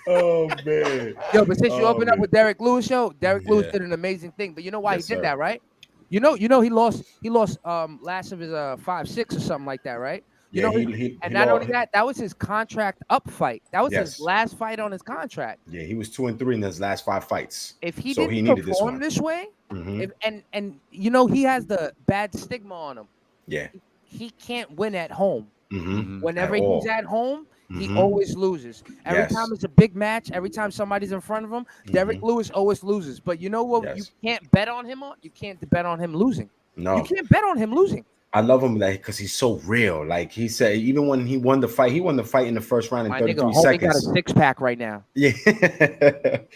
Oh man. Yo, but since you opened up with Derek Lewis, Derek Lewis Yeah. did an amazing thing. But you know why Yes, he did sir. that, right? You know he lost last of his 5-6 or something like that, right? Yeah, and not only that was his contract up fight. That was his last fight on his contract. Yeah, he was 2-3 in his last 5 fights. If he so didn't he needed perform this way, Mhm. and you know he has the bad stigma on him. Yeah. He can't win at home. Mhm. Whenever At he's all. at home, he Mhm. always loses. Every Yes. time it's a big match, every time somebody's in front of him, Derek Lewis always loses. But you know what? You can't bet on him on? You can't bet on him losing. No. You can't bet on him losing. I love him because he's so real. Like he said, even when he won the fight in the first round in My 33 nigga, homie seconds. got a 6-pack right now. Yeah.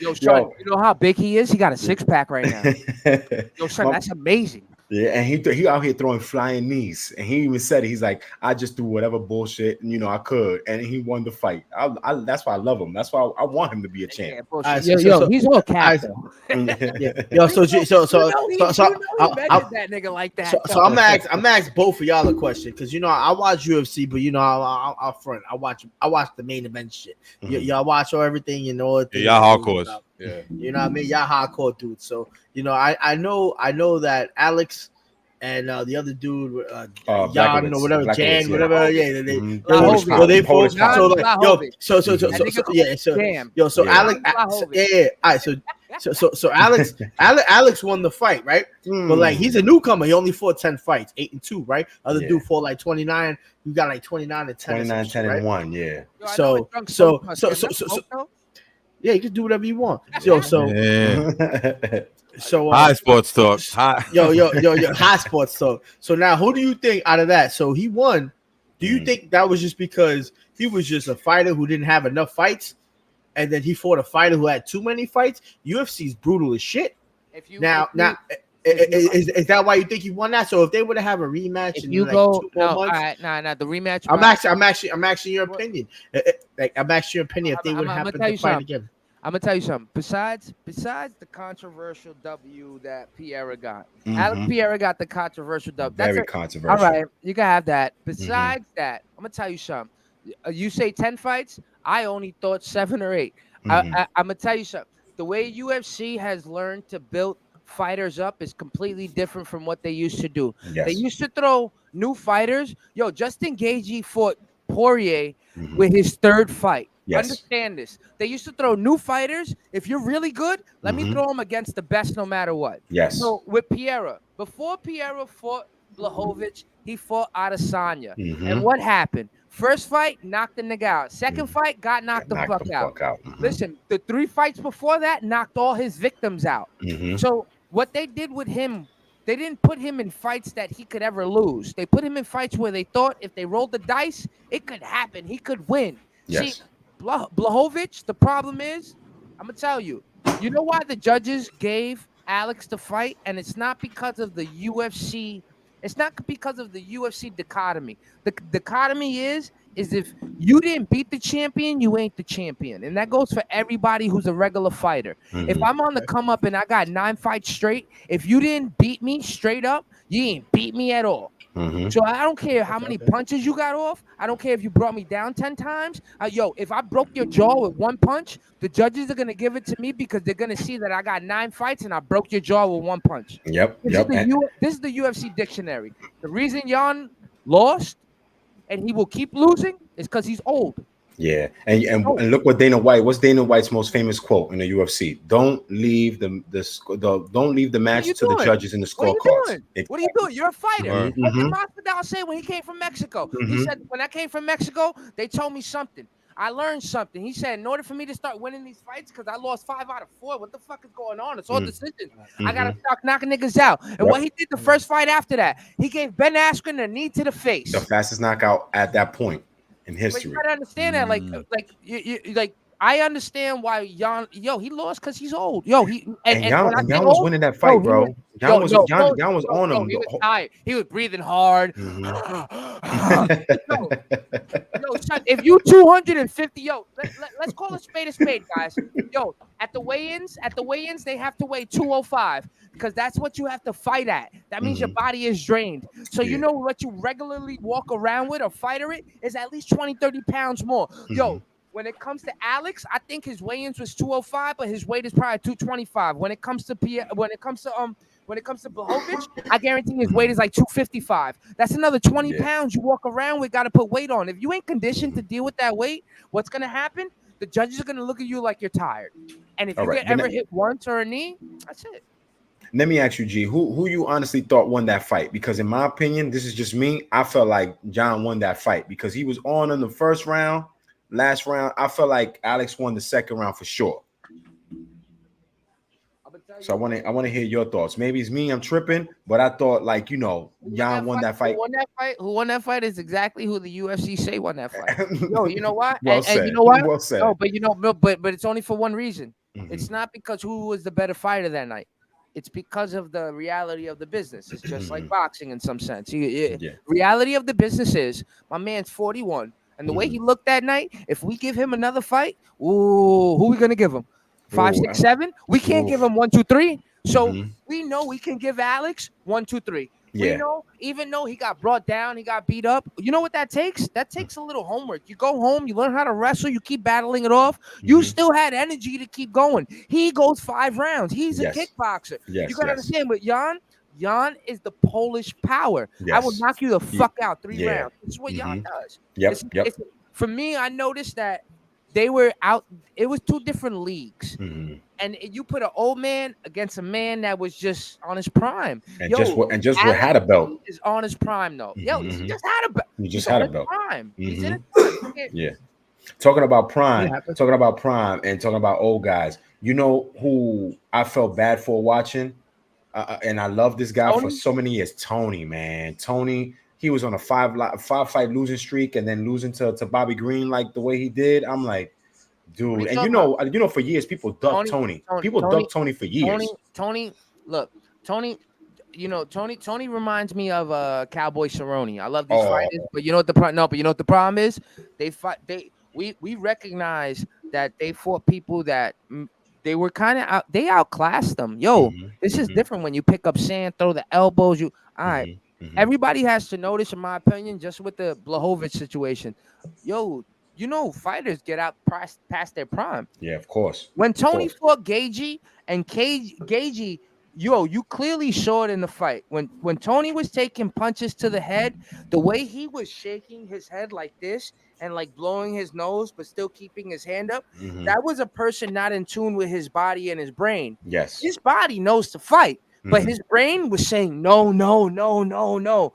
Yo, son, you know how big he is? He got a 6-pack right now. Yo, son, that's amazing. Yeah, and he out here throwing flying knees, and he even said it. He's like, I just do whatever bullshit, I could, and he won the fight. That's why I love him. That's why I want him to be a champ. Yeah, he's all cap. Yo, so that nigga like that. So I'm gonna ask both of y'all a question because I watch UFC, but I'm front. I watch the main event shit. Y'all watch everything, y'all hardcores. Yeah. You know what I mean? Y'all hardcore dudes. So I know that Alex and the other dude, Jan or whatever, Jan, whatever. Yeah, they both. So like, so Alex, yeah. All right, so Alex won the fight, right? But like he's a newcomer. He only fought 10 fights, 8-2, right? Other dude fought like 29. You got like 29 and 10. 29, 10 and 1, yeah. So yeah, you can do whatever you want. So high sports talk. Yo, high sports talk. So now, who do you think out of that? So he won. Do you think that was just because he was just a fighter who didn't have enough fights, and then he fought a fighter who had too many fights? UFC is brutal as shit. Is that why you think he won that? So if they would have a rematch, the rematch. I'm asking your opinion. I'm asking your opinion if they would happen to fight again. I'm gonna tell you something. Besides the controversial W that Pereira got, Alex Pereira got the controversial W. Very controversial. All right, you can have that. Besides that, I'm gonna tell you something. You say 10 fights. I only thought 7 or 8. I'm gonna tell you something. The way UFC has learned to build fighters up is completely different from what they used to do. Yes. They used to throw new fighters. Yo, Justin Gaethje fought Poirier with his 3rd fight. Yes. Understand this. They used to throw new fighters. If you're really good, let me throw them against the best no matter what. Yes. So with Pereira, before Pereira fought Blachowicz, he fought Adesanya. And what happened? First fight, knocked the nigga out. Second fight, got knocked the fuck out. Listen, the 3 fights before that knocked all his victims out. So what they did with him, they didn't put him in fights that he could ever lose. They put him in fights where they thought if they rolled the dice, it could happen. He could win. Yes. See, Blachowicz, the problem is, I'm gonna tell you. You know why the judges gave Alex the fight, and it's not because of the UFC. It's not because of the UFC dichotomy. The dichotomy is if you didn't beat the champion, you ain't the champion, and that goes for everybody who's a regular fighter. If I'm on the come up and I got 9 fights straight, if you didn't beat me straight up, you ain't beat me at all. So I don't care how many punches you got off. I don't care if you brought me down 10 times. If I broke your jaw with 1 punch, the judges are going to give it to me because they're going to see that I got 9 fights and I broke your jaw with 1 punch. Yep. This is the UFC dictionary. The reason Jan lost and he will keep losing is because he's old. Yeah, and look what what's Dana White's most famous quote in the UFC? Don't leave the match to the judges in the scorecards. What are you doing? You're a fighter. What did Masvidal say when he came from Mexico? He said, when I came from Mexico, they told me something. I learned something. He said, in order for me to start winning these fights, because I lost 5 out of 4, what the fuck is going on? It's all decisions. I got to start knocking niggas out. And what he did the first fight after that, he gave Ben Askren a knee to the face. The fastest knockout at that point in history. But you gotta understand that, I understand why Jan, he lost because he's old. Jan was winning that fight, bro. Jan was on him. He was tired. He was breathing hard. son, if you 250, yo, let's call a spade, guys. Yo, at the weigh-ins, they have to weigh 205 because that's what you have to fight at. That means your body is drained. So you know what you regularly walk around with or fighter it is at least 20, 30 pounds more. Yo, when it comes to Alex, I think his weigh-ins was 205, but his weight is probably 225. When it comes to Blachowicz, I guarantee his weight is like 255. That's another 20 pounds you walk around with, got to put weight on. If you ain't conditioned to deal with that weight, what's going to happen? The judges are going to look at you like you're tired. And if you get ever hit once or a knee, that's it. Let me ask you, G, who you honestly thought won that fight? Because in my opinion, this is just me, I felt like John won that fight because he was on in the first round. Last round, I felt like Alex won the second round for sure. So I want to hear your thoughts. Maybe it's me, I'm tripping, but I thought like Jan won that fight. Who won that fight is exactly who the UFC say won that fight. Yo, you know what? Well said. And you know what? Well said. No, but it's only for one reason. It's not because who was the better fighter that night. It's because of the reality of the business. It's just like boxing in some sense. Reality of the business is my man's 41, and the way he looked that night. If we give him another fight, who are we gonna give him? 5, 6, 7. We can't give him 1, 2, 3. So we know we can give Alex 1, 2, 3. We know, even though he got brought down, he got beat up. You know what that takes? That takes a little homework. You go home, you learn how to wrestle, you keep battling it off. You still had energy to keep going. He goes 5 rounds. He's a kickboxer. You gotta understand, but Jan is the Polish power. I will knock you the fuck out 3 rounds. This is what Jan does. It's, for me, I noticed that they were out. It was 2 different leagues, and you put an old man against a man that was just on his prime. And just had a belt. Is on his prime though. Yo, he just had a belt. He just had a belt. Prime. He's in his prime. Yeah. Talking about prime, and talking about old guys. You know who I felt bad for watching, and I love this guy for so many years. Tony, man, Tony. He was on a 5-fight losing streak and then losing to Bobby Green like the way he did. I'm like, dude, and you know, for years people ducked Tony. People ducked Tony for years. Tony, Tony reminds me of Cowboy Cerrone. I love these fighters, but you know what the problem is? We recognize that they fought people that they were kind of out. They outclassed them. Yo, this is different when you pick up sand, throw the elbows. All right. Everybody has to notice, in my opinion, just with the Blachowicz situation. Yo, fighters get out past their prime. Yeah, of course. When Tony fought Gagey and Gagey, you clearly saw it in the fight. When Tony was taking punches to the head, the way he was shaking his head like this and like blowing his nose, but still keeping his hand up, that was a person not in tune with his body and his brain. Yes. His body knows to fight. But his brain was saying no. Yo,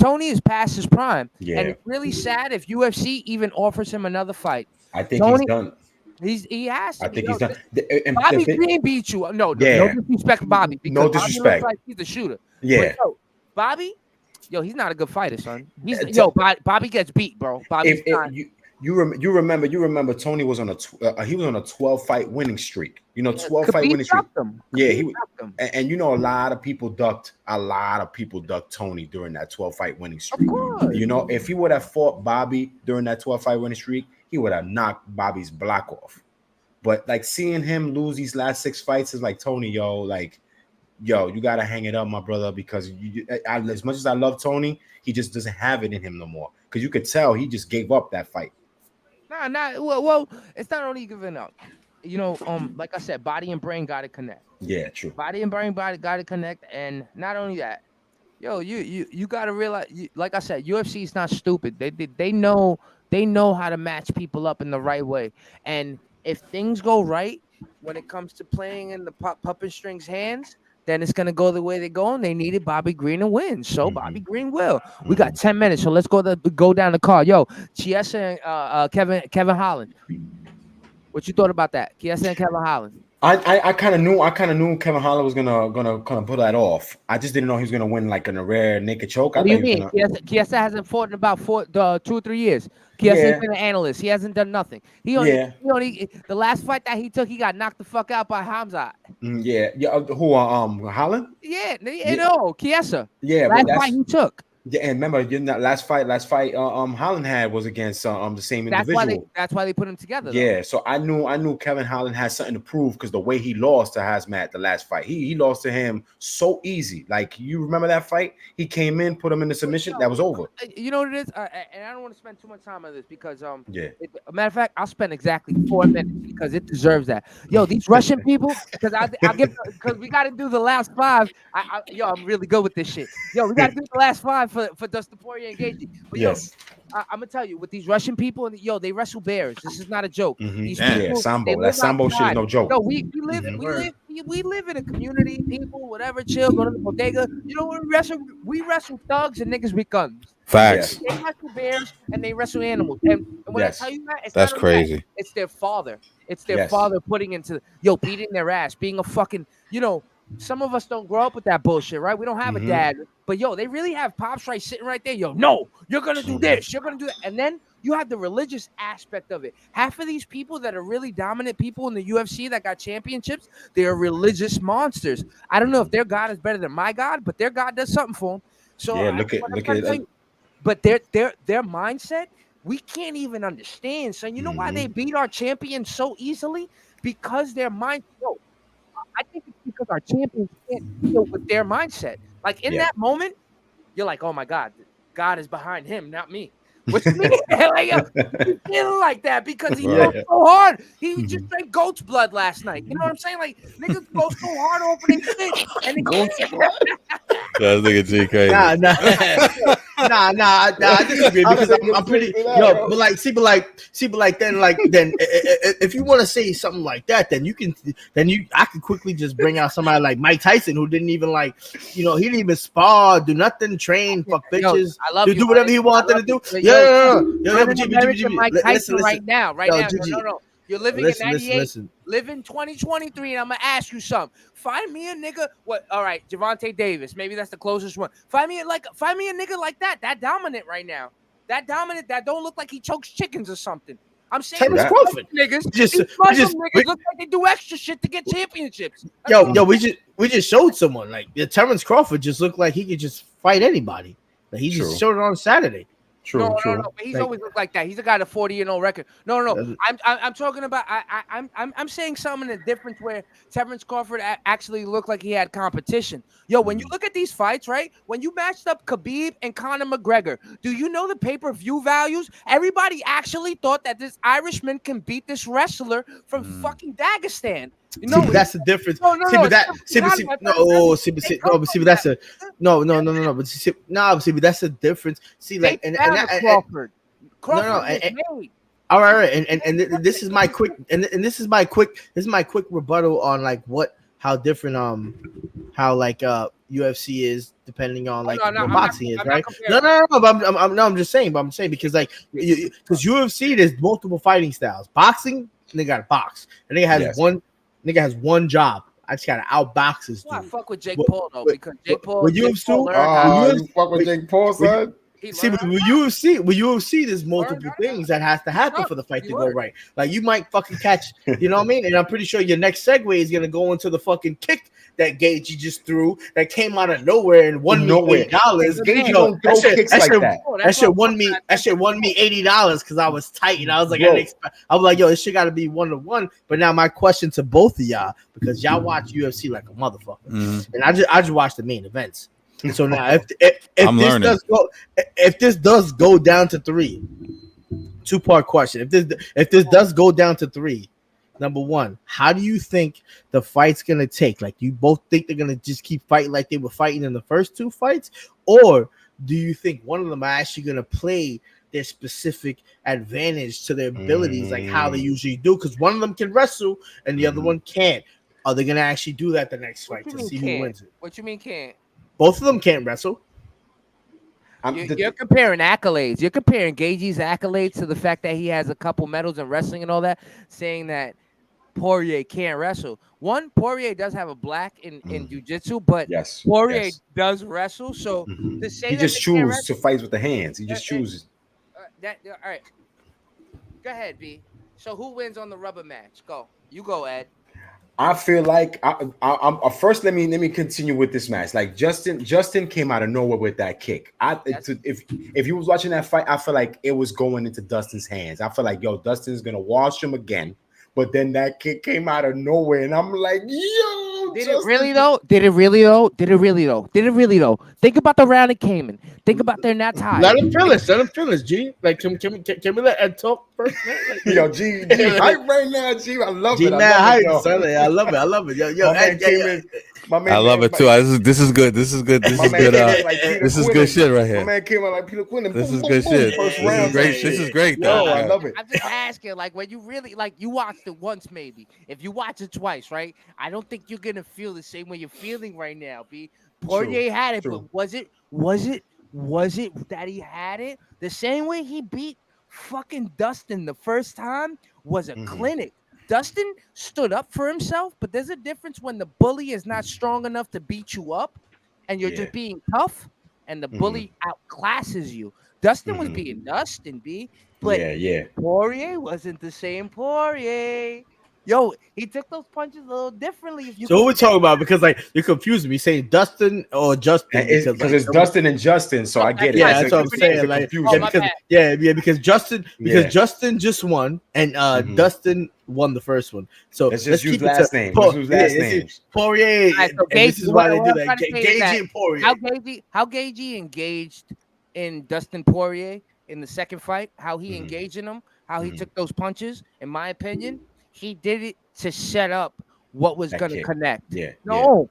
Tony is past his prime. Yeah. And it's really sad if UFC even offers him another fight. I think he's done. He has to. I think he's done. Bobby Green beat you. No disrespect, Bobby. No disrespect. Bobby like he's a shooter. Yeah. But, Bobby, he's not a good fighter, son. Bobby gets beat, bro. You remember Tony was on a 12-fight winning streak. 12-fight winning streak. Yeah, and a lot of people ducked Tony during that 12-fight winning streak. If he would have fought Bobby during that 12-fight winning streak, he would have knocked Bobby's block off. But like seeing him lose these last 6 fights is like, Tony, you gotta hang it up, my brother, because as much as I love Tony, he just doesn't have it in him no more. Because you could tell he just gave up that fight. Well, it's not only giving up. Like I said, body and brain got to connect. Yeah, true. Body and brain got to connect, and not only that, you got to realize, like I said, UFC is not stupid. They know how to match people up in the right way, and if things go right when it comes to playing in the puppet strings hands, then it's going to go the way they go, and they needed Bobby Green to win. So Bobby Green will. We got 10 minutes, so let's go down the card. Yo, Chiesa and Kevin Holland. What you thought about that? Chiesa and Kevin Holland. I kind of knew Kevin Holland was gonna kind of pull that off. I just didn't know he was gonna win like in a rare naked choke. What do you mean? Chiesa hasn't fought in about 2 or 3 years. Chiesa has been an analyst. He hasn't done nothing. He only the last fight that he took, he got knocked the fuck out by Hamzat. Yeah. Who Holland? Yeah. No, Chiesa. Yeah, last fight he took. Yeah, and remember, last fight, Holland had was against the same individual. That's why they put him together. Yeah, so I knew Kevin Holland had something to prove because the way he lost to Hazmat the last fight, he lost to him so easy. Like, you remember that fight? He came in, put him in the submission, that was over. You know what it is, and I don't want to spend too much time on this because a matter of fact, I'll spend exactly 4 minutes because it deserves that. Yo, these Russian people, because we got to do the last 5. I'm really good with this shit. Yo, we got to do the last 5 for Dustin Poirier and Gaethje. But yes. I'm gonna tell you, with these Russian people, they wrestle bears. This is not a joke. These people, Sambo. That Sambo shit is no joke. No, we live in a community, people, whatever, chill, go to the bodega. You know, we wrestle thugs and niggas with guns. Facts. They wrestle bears and they wrestle animals. And when I tell you that, that's crazy. It's their father. It's their father putting into beating their ass, being a fucking, some of us don't grow up with that bullshit, right? We don't have a dad. But they really have pops sitting right there. No, you're gonna do this, you're gonna do that. And then you have the religious aspect of it. Half of these people that are really dominant people in the UFC that got championships, they are religious monsters. I don't know if their God is better than my God, but their God does something for them. So look at but their mindset, we can't even understand. So you know why they beat our champions so easily? Because their mind. I think it's because our champions can't deal with their mindset. Like in that moment, you're like, oh my God, God is behind him, not me. What you mean? He's feeling like that because he goes so hard. He just drank goat's blood last night. You know what I'm saying? Like niggas go so hard over their shit and it goes. That's nigga G crazy. Nah. I disagree because I'm pretty but then if you want to say something like that, then I could quickly just bring out somebody like Mike Tyson who didn't even he didn't even spar, do nothing, train, fuck bitches, do whatever he wanted to do. Mike Tyson right now. No. You're living in 98, live in 2023, and I'm going to ask you something. Find me a nigga. What? All right, Gervonta Davis. Maybe that's the closest one. Find me a nigga like that dominant right now. That dominant, that don't look like he chokes chickens or something. I'm saying Crawford. Niggas look like they do extra shit to get championships. We just showed someone. Like, Terrence Crawford just looked like he could just fight anybody. Like, he just showed it on Saturday. True. But he's always looked like that. He's got a 40-0 record. No. I'm talking about. I'm saying something in a difference where Terrence Crawford actually looked like he had competition. Yo, when you look at these fights, right? When you matched up Khabib and Conor McGregor, do you know the pay-per-view values? Everybody actually thought that this Irishman can beat this wrestler from fucking Dagestan. That's the difference. But that's a difference. See, like, and Crawford. All right, and this is my quick, this is my quick rebuttal on how different how UFC is depending on what boxing is, right? I'm just saying, because because UFC there's multiple fighting styles. Boxing, they got to box, and they has one job. I just gotta outbox this dude. I fuck with Jake Paul though, because Jake Paul. You fuck with Jake Paul, son. See, but with UFC, there's multiple things that has to happen for the fight to go right. Like, you might fucking catch, you know what I mean? And I'm pretty sure your next segue is gonna go into the fucking kick that Gaethje just threw that came out of nowhere and won me $80. Gaethje don't throw kicks like that. That shit won me $80 because I was tight and I was like, I was like, yo, this shit got to be 1-1. But now my question to both of y'all, because y'all watch UFC like a motherfucker, and I just watch the main events. So now, if this does go down to 3, 2-part question. If this does go down to 3, number one, how do you think the fight's gonna take? Like, you both think they're gonna just keep fighting like they were fighting in the first 2 fights, or do you think one of them are actually gonna play their specific advantage to their abilities, like how they usually do? Because one of them can wrestle and the other one can't. Are they gonna actually do that the next fight to see who wins it? What you mean can't? Both of them can't wrestle. You're comparing accolades. You're comparing Gaethje's accolades to the fact that he has a couple medals in wrestling and all that, saying that Poirier can't wrestle. One, Poirier does have a black in jiu-jitsu, but Poirier does wrestle. So to say he just chooses to fight with the hands. He just chooses. All right. Go ahead, B. So who wins on the rubber match? Go. You go, Ed. I feel like I'm first. Let me continue with this match. Like Justin came out of nowhere with that kick. If you was watching that fight, I feel like it was going into Dustin's hands. I feel like Dustin's gonna wash him again. But then that kick came out of nowhere, and I'm like, yo, Did it really though? Did it really though? Did it really though? Did it really though? Think about the round it came in. Think about their not tied. Let him finish, G. Like, can we let Ed talk first? Like, yo, G hype right now, G. I love it. I love it. Yo, man came in. I love it too. This is good. This is good. This is good. This is good shit right here. My man came out like Peter Quillin. This is good shit. First round. This is great. Yo, I love it. I'm just asking, like, when you really you watched it once, maybe. If you watch it twice, right? I don't think you're gonna feel the same way you're feeling right now, B. Poirier had it, but was it that he had it the same way he beat fucking Dustin the first time? Was a clinic. Dustin stood up for himself, but there's a difference when the bully is not strong enough to beat you up and you're just being tough and the bully outclasses you. Dustin was being Dustin, B. But Poirier wasn't the same Poirier. Yo, he took those punches a little differently. So what we talking about? Because like you're confusing me saying Dustin or Justin because it's Dustin and Justin. So I get it. Yeah, that's what I'm saying. Like, because Justin just won and Dustin won the first one. So let's just use last names. Let's use last names. Poirier. Right, so this is why they do that. Gagey and Poirier. How Gagey engaged in Dustin Poirier in the second fight? How he engaged in him? How he took those punches? In my opinion. He did it to set up what was going to connect. No,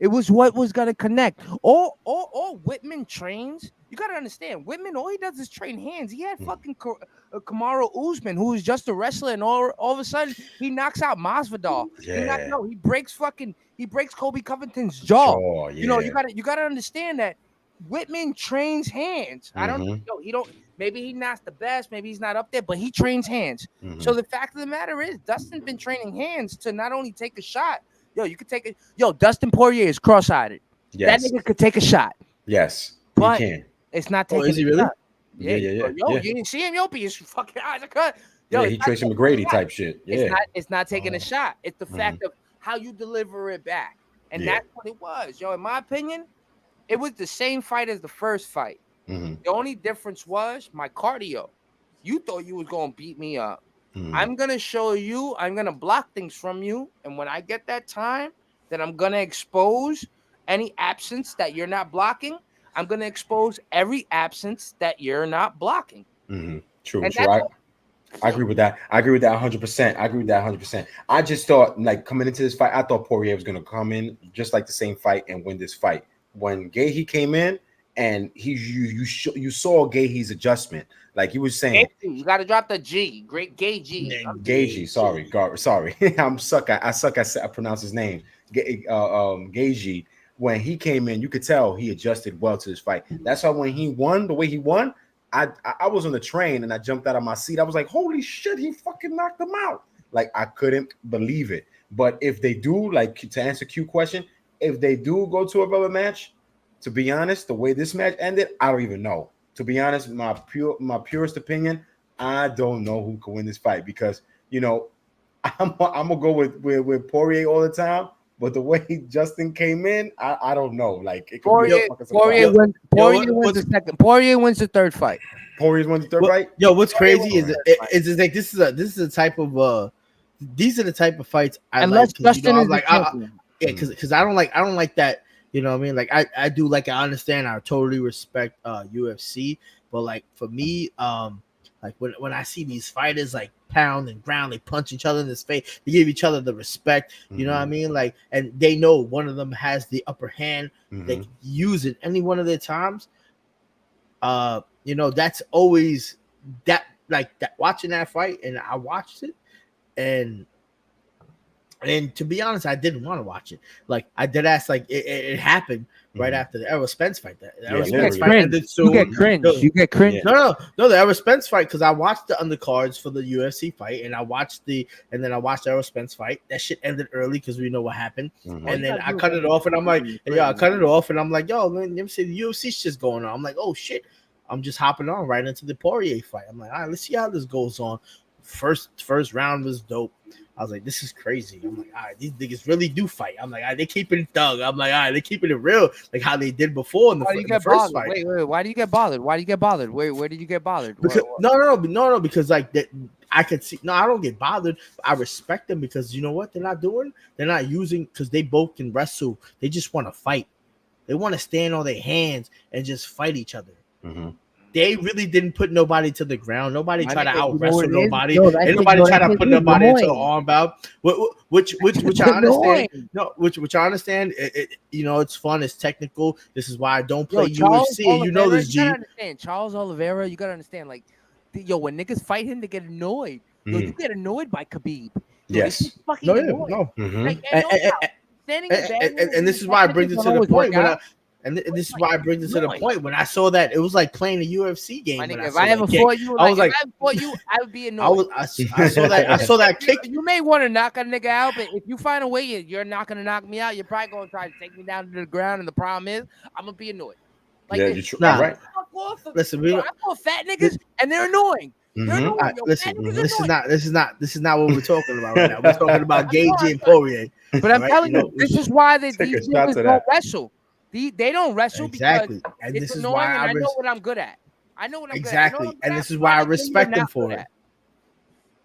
it was what was going to connect. All Whitman trains. You got to understand, Whitman, all he does is train hands. He had fucking Kamaru Usman, who is just a wrestler, and all of a sudden he knocks out Masvidal. He breaks Kobe Covington's jaw. You know, you got to understand that Whitman trains hands. I don't know. He don't. Maybe he's not the best. Maybe he's not up there, but he trains hands. So the fact of the matter is, Dustin's been training hands to not only take a shot. You could take it. Dustin Poirier is cross-eyed. Yes. That nigga could take a shot. Yes, but he can. It's not taking. Is he really? Shot. Yeah. You didn't see him. His fucking eyes are cut. He Tracy McGrady type shit. Yeah. It's not taking a shot. It's the fact of how you deliver it back, and that's what it was. In my opinion, it was the same fight as the first fight. The only difference was my cardio. You thought you was going to beat me up. I'm going to show you. I'm going to block things from you. And when I get that time, then I'm going to expose any absence that you're not blocking. I'm going to expose every absence that you're not blocking. True. I agree with that. I agree with that 100%. I just thought, like, coming into this fight, I thought Poirier was going to come in just like the same fight and win this fight. When Gagey came in, and you saw Gagey's adjustment, like he was saying. You got to drop the G. Great Gagey. Gagey. Sorry. I suck at pronounce his name. Gagey. When he came in, you could tell he adjusted well to this fight. That's why when he won the way he won, I was on the train and I jumped out of my seat. I was like, holy shit, he fucking knocked him out. Like I couldn't believe it. But if they do, like to answer Q question, if they do go to a rubber match. To be honest, the way this match ended, I don't even know. To be honest, my purest opinion, I don't know who could win this fight because I'm gonna go with Poirier all the time. But the way Justin came in, I don't know. Like it could Poirier wins the second. Poirier wins the third fight. Poirier wins the third fight. Yo, what's crazy is like this is a type of these are the type of fights I unless like. Justin is like because I don't like that. You know what I mean? Like I do like I understand. I totally respect UFC, but like for me, like when I see these fighters like pound and ground, they punch each other in the face, they give each other the respect. You know what I mean? Like, and they know one of them has the upper hand. They can use it any one of their times. That's always that like that. Watching that fight, and I watched it, and to be honest, I didn't want to watch it. Like I did ask, like it happened right after the Errol Spence fight. You get cringe. You get cringe. No, the Errol Spence fight because I watched the undercards for the UFC fight, and I watched Errol Spence fight. That shit ended early because we know what happened, and then I cut it off, and I'm like, yo, man, let me see the UFC shit's going on. I'm like, oh shit, I'm just hopping on right into the Poirier fight. I'm like, all right, let's see how this goes on. First round was dope. I was like, this is crazy. I'm like, all right, these niggas really do fight. I'm like, all right, they keeping it thug. I'm like, all right, they keeping it real, like how they did before in the first fight. Wait, why do you get bothered? Why do you get bothered? Where did you get bothered? Because, no, because like that. I could see. No, I don't get bothered. I respect them because you know what they're not doing. They're not using because they both can wrestle. They just want to fight. They want to stand on their hands and just fight each other. Mm-hmm. They really didn't put nobody to the ground. Nobody tried to out wrestle nobody. Ain't nobody tried to put nobody into the arm bout. Which I understand. No, which I understand. You know, it's fun. It's technical. This is why I don't play UFC. And you know this, G. You gotta understand, Charles Oliveira. You gotta understand, like. Yo, when niggas fight him, they get annoyed. Yo, you get annoyed by Khabib. Yo, yes. Fucking annoyed. No. Mm-hmm. Like, and this is why I bring it to the point this is why I bring it to the point when I saw that it was like playing a UFC game. If I ever fought you, I would be annoyed. I saw that kick. You may want to knock a nigga out, but if you find a way you're not gonna knock me out, you're probably gonna try to take me down to the ground. And the problem is, I'm gonna be annoyed. Like, yeah, you're right. Listen, I call fat niggas and they're annoying. They're annoying. Right, listen, this is not what we're talking about right now. We're talking about Gage and Poirier. But I'm telling you, this is why these niggas don't wrestle. They don't wrestle because and it's annoying, and I know what I'm good at. I know what I'm good at. And this is why I respect them for it.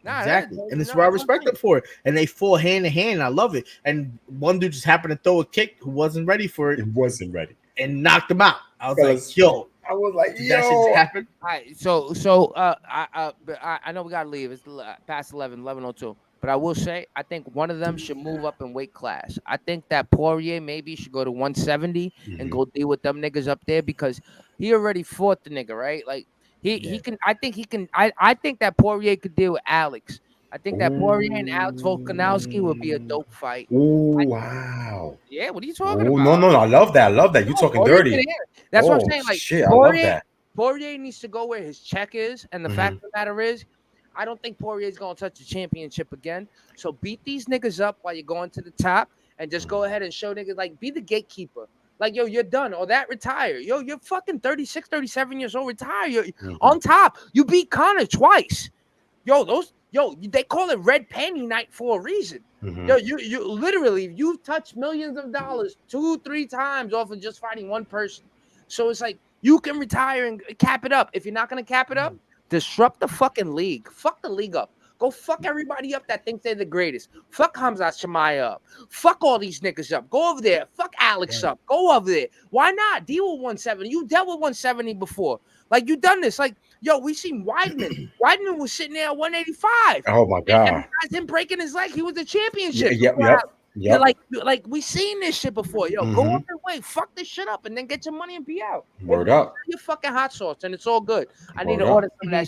Exactly, and this is why I respect them for it. And they fought hand to hand. I love it. And one dude just happened to throw a kick who wasn't ready for it. It wasn't ready. And knocked him out. I was like, yo. I was like, yo. That shit happened. All right, so I know we gotta leave. It's past 11:02. But I will say, I think one of them should move up in weight class. I think that Poirier maybe should go to 170 and go deal with them niggas up there because he already fought the nigga, right? Like he can. I think he can. I think that Poirier could deal with Alex. I think that Poirier and Alex Volkanovski would be a dope fight. Oh, wow. Yeah, what are you talking about? No, I love that. You're talking dirty. That's what I'm saying. Like, shit, I love that. Poirier needs to go where his check is. And the fact of the matter is, I don't think Poirier's going to touch the championship again. So beat these niggas up while you're going to the top and just go ahead and show niggas, like, be the gatekeeper. Like, yo, you're done. Or that retire. Yo, you're fucking 36, 37 years old. Retire. You're on top. You beat Conor twice. They call it red panty night for a reason. Yo, you literally, you've touched millions of dollars 2-3 times off of just fighting one person. So it's like, you can retire and cap it up. If you're not going to cap it up, disrupt the fucking league. Fuck the league up. Go fuck everybody up that thinks they're the greatest. Fuck Hamza Shemaiah up. Fuck all these niggas up. Go over there. Fuck Alex up. Go over there. Why not? Deal with 170. You dealt with 170 before. Like, you done this. Like, yo, we seen Weidman. Weidman was sitting there at 185. Oh, my God. And besides him breaking his leg, he was the championship. Yep. Like we seen this shit before. Yo, go up your way, fuck this shit up, and then get your money and be out. Word up. Your fucking hot sauce, and it's all good. I need to order some of that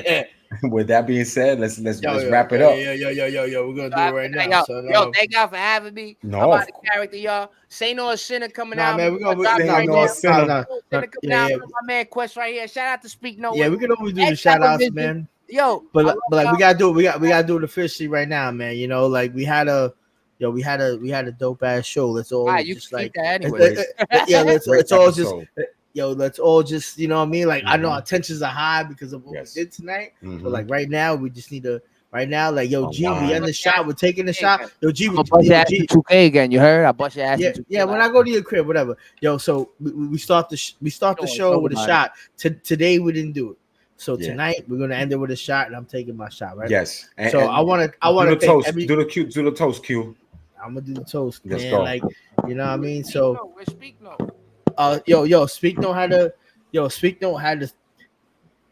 shit. With that being said, let's wrap it up. Yo, we're gonna do it right now. Yo, thank y'all for having me. No, I'm out of character, y'all. Say no sinner coming out. Man, we're gonna My man Quest right here. Shout out to Speak No. Yeah, we can always do the shout outs, man. Yo, but like we gotta do it. We gotta do it officially right now, man. You know, like we had a dope ass show. Let's all just like that anyway. Let's all just let's all just, you know what I mean? Like I know our tensions are high because of what we did tonight, but like right now we just need to. Right now, like yo, G, we in the shot. We're taking the shot. Yo, G, I'll bust your ass in 2K again. You heard? I bust your ass. Yeah. When I go to your crib, whatever. Yo, so we start the show with a shot. Today we didn't do it. So tonight we're gonna end it with a shot, and I'm taking my shot, right? Yes. So I want to toast. Do the toast, Q. I'm gonna do the toast, man. Let's go. Like, you know what I mean? So, Speak no. Speak know how to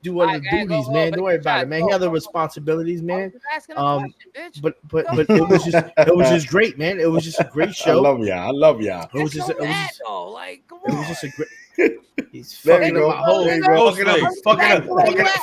do one of the duties, man. Don't worry about it, man. He other responsibilities, man. But it was just great, man. It was just a great show. I love y'all. It was just a great. He's fucking up my whole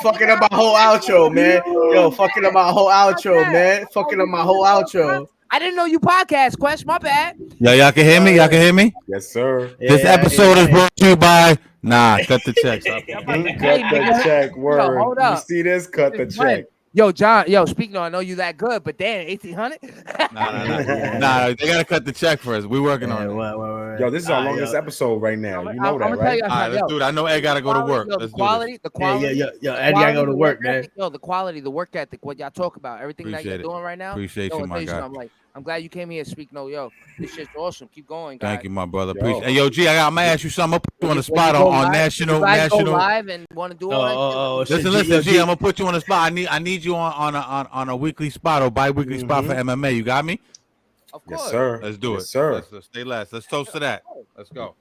fucking up my whole outro, man. Yo, fucking up my whole outro, man. Fucking up my whole outro. I didn't know you podcast, Quest. My bad. Yo, y'all can hear me? Y'all can hear me? Yes, sir. This episode is brought to you by cut the check. Cut the check. Word. You see this? Cut the check. Yo, John. Yo, speaking of, I know you that good, but damn, 1,800. Nah. They gotta cut the check first. We working on it. Yo, this is our longest episode right now. You know that, right? All right, let's do it. I know Ed gotta go to work. Yo, Let's the quality. Yo, Ed gotta go to work, man. Yo, the quality, the work ethic, what y'all talk about, everything that you're doing right now. Appreciate you, my guy. I'm glad you came here to speak. No, yo, this shit's awesome. Keep going, guys. Thank you, my brother. Appreciate. Hey, yo, G, I'm gonna ask you something. I'm gonna put you on the spot on national. Go live and want to do all that. Listen, G, I'm gonna put you on the spot. I need you on a weekly spot or bi-weekly spot for MMA. You got me? Of course. Yes, sir. Let's do it, sir. Let's stay last. Let's toast to that. Let's go.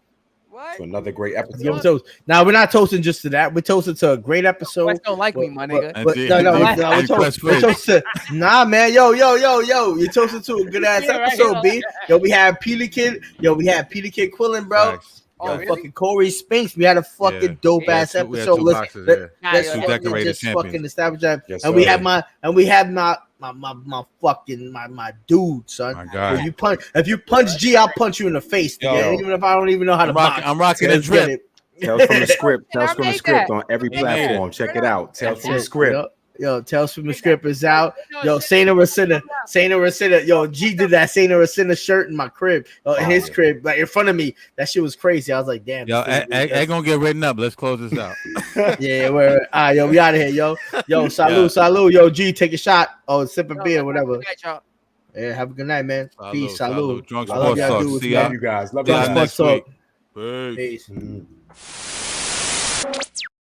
What? To another great episode. Now we're not toasting just to that. We're toasting to a great episode. West don't like me, my nigga. We're toasting. Nah, man. Yo. You're toasting to a good ass episode, B. Yo, we had Peter Kid. We had Peter Kid Quillin, bro. Nice. Yo, fucking Cory Spinks. We had a fucking dope ass episode. Let's just fucking establish that. Yes, and we had my dude, son. My God. If you punch G, I'll punch you in the face. Even if I don't even know how to box. I'm rocking a drip. Tales from the Script. Tales from the Script on every platform. Check it out. Tales from the Script. Yo, Tales from the Script is out. Yo, Saint Racina. Yo, G did that Saint Racina shirt in my crib. In his crib, like in front of me. That shit was crazy. I was like, damn. Yo, I gonna get written up. Let's close this out. Yeah, yo, we out of here, yo. Yo, salute. Yo, G, take a shot. Oh, sip a beer, whatever. Yeah, have a good night, man. Peace, salute. Drunk Sports Talk. See you guys. Love you guys next week. Peace.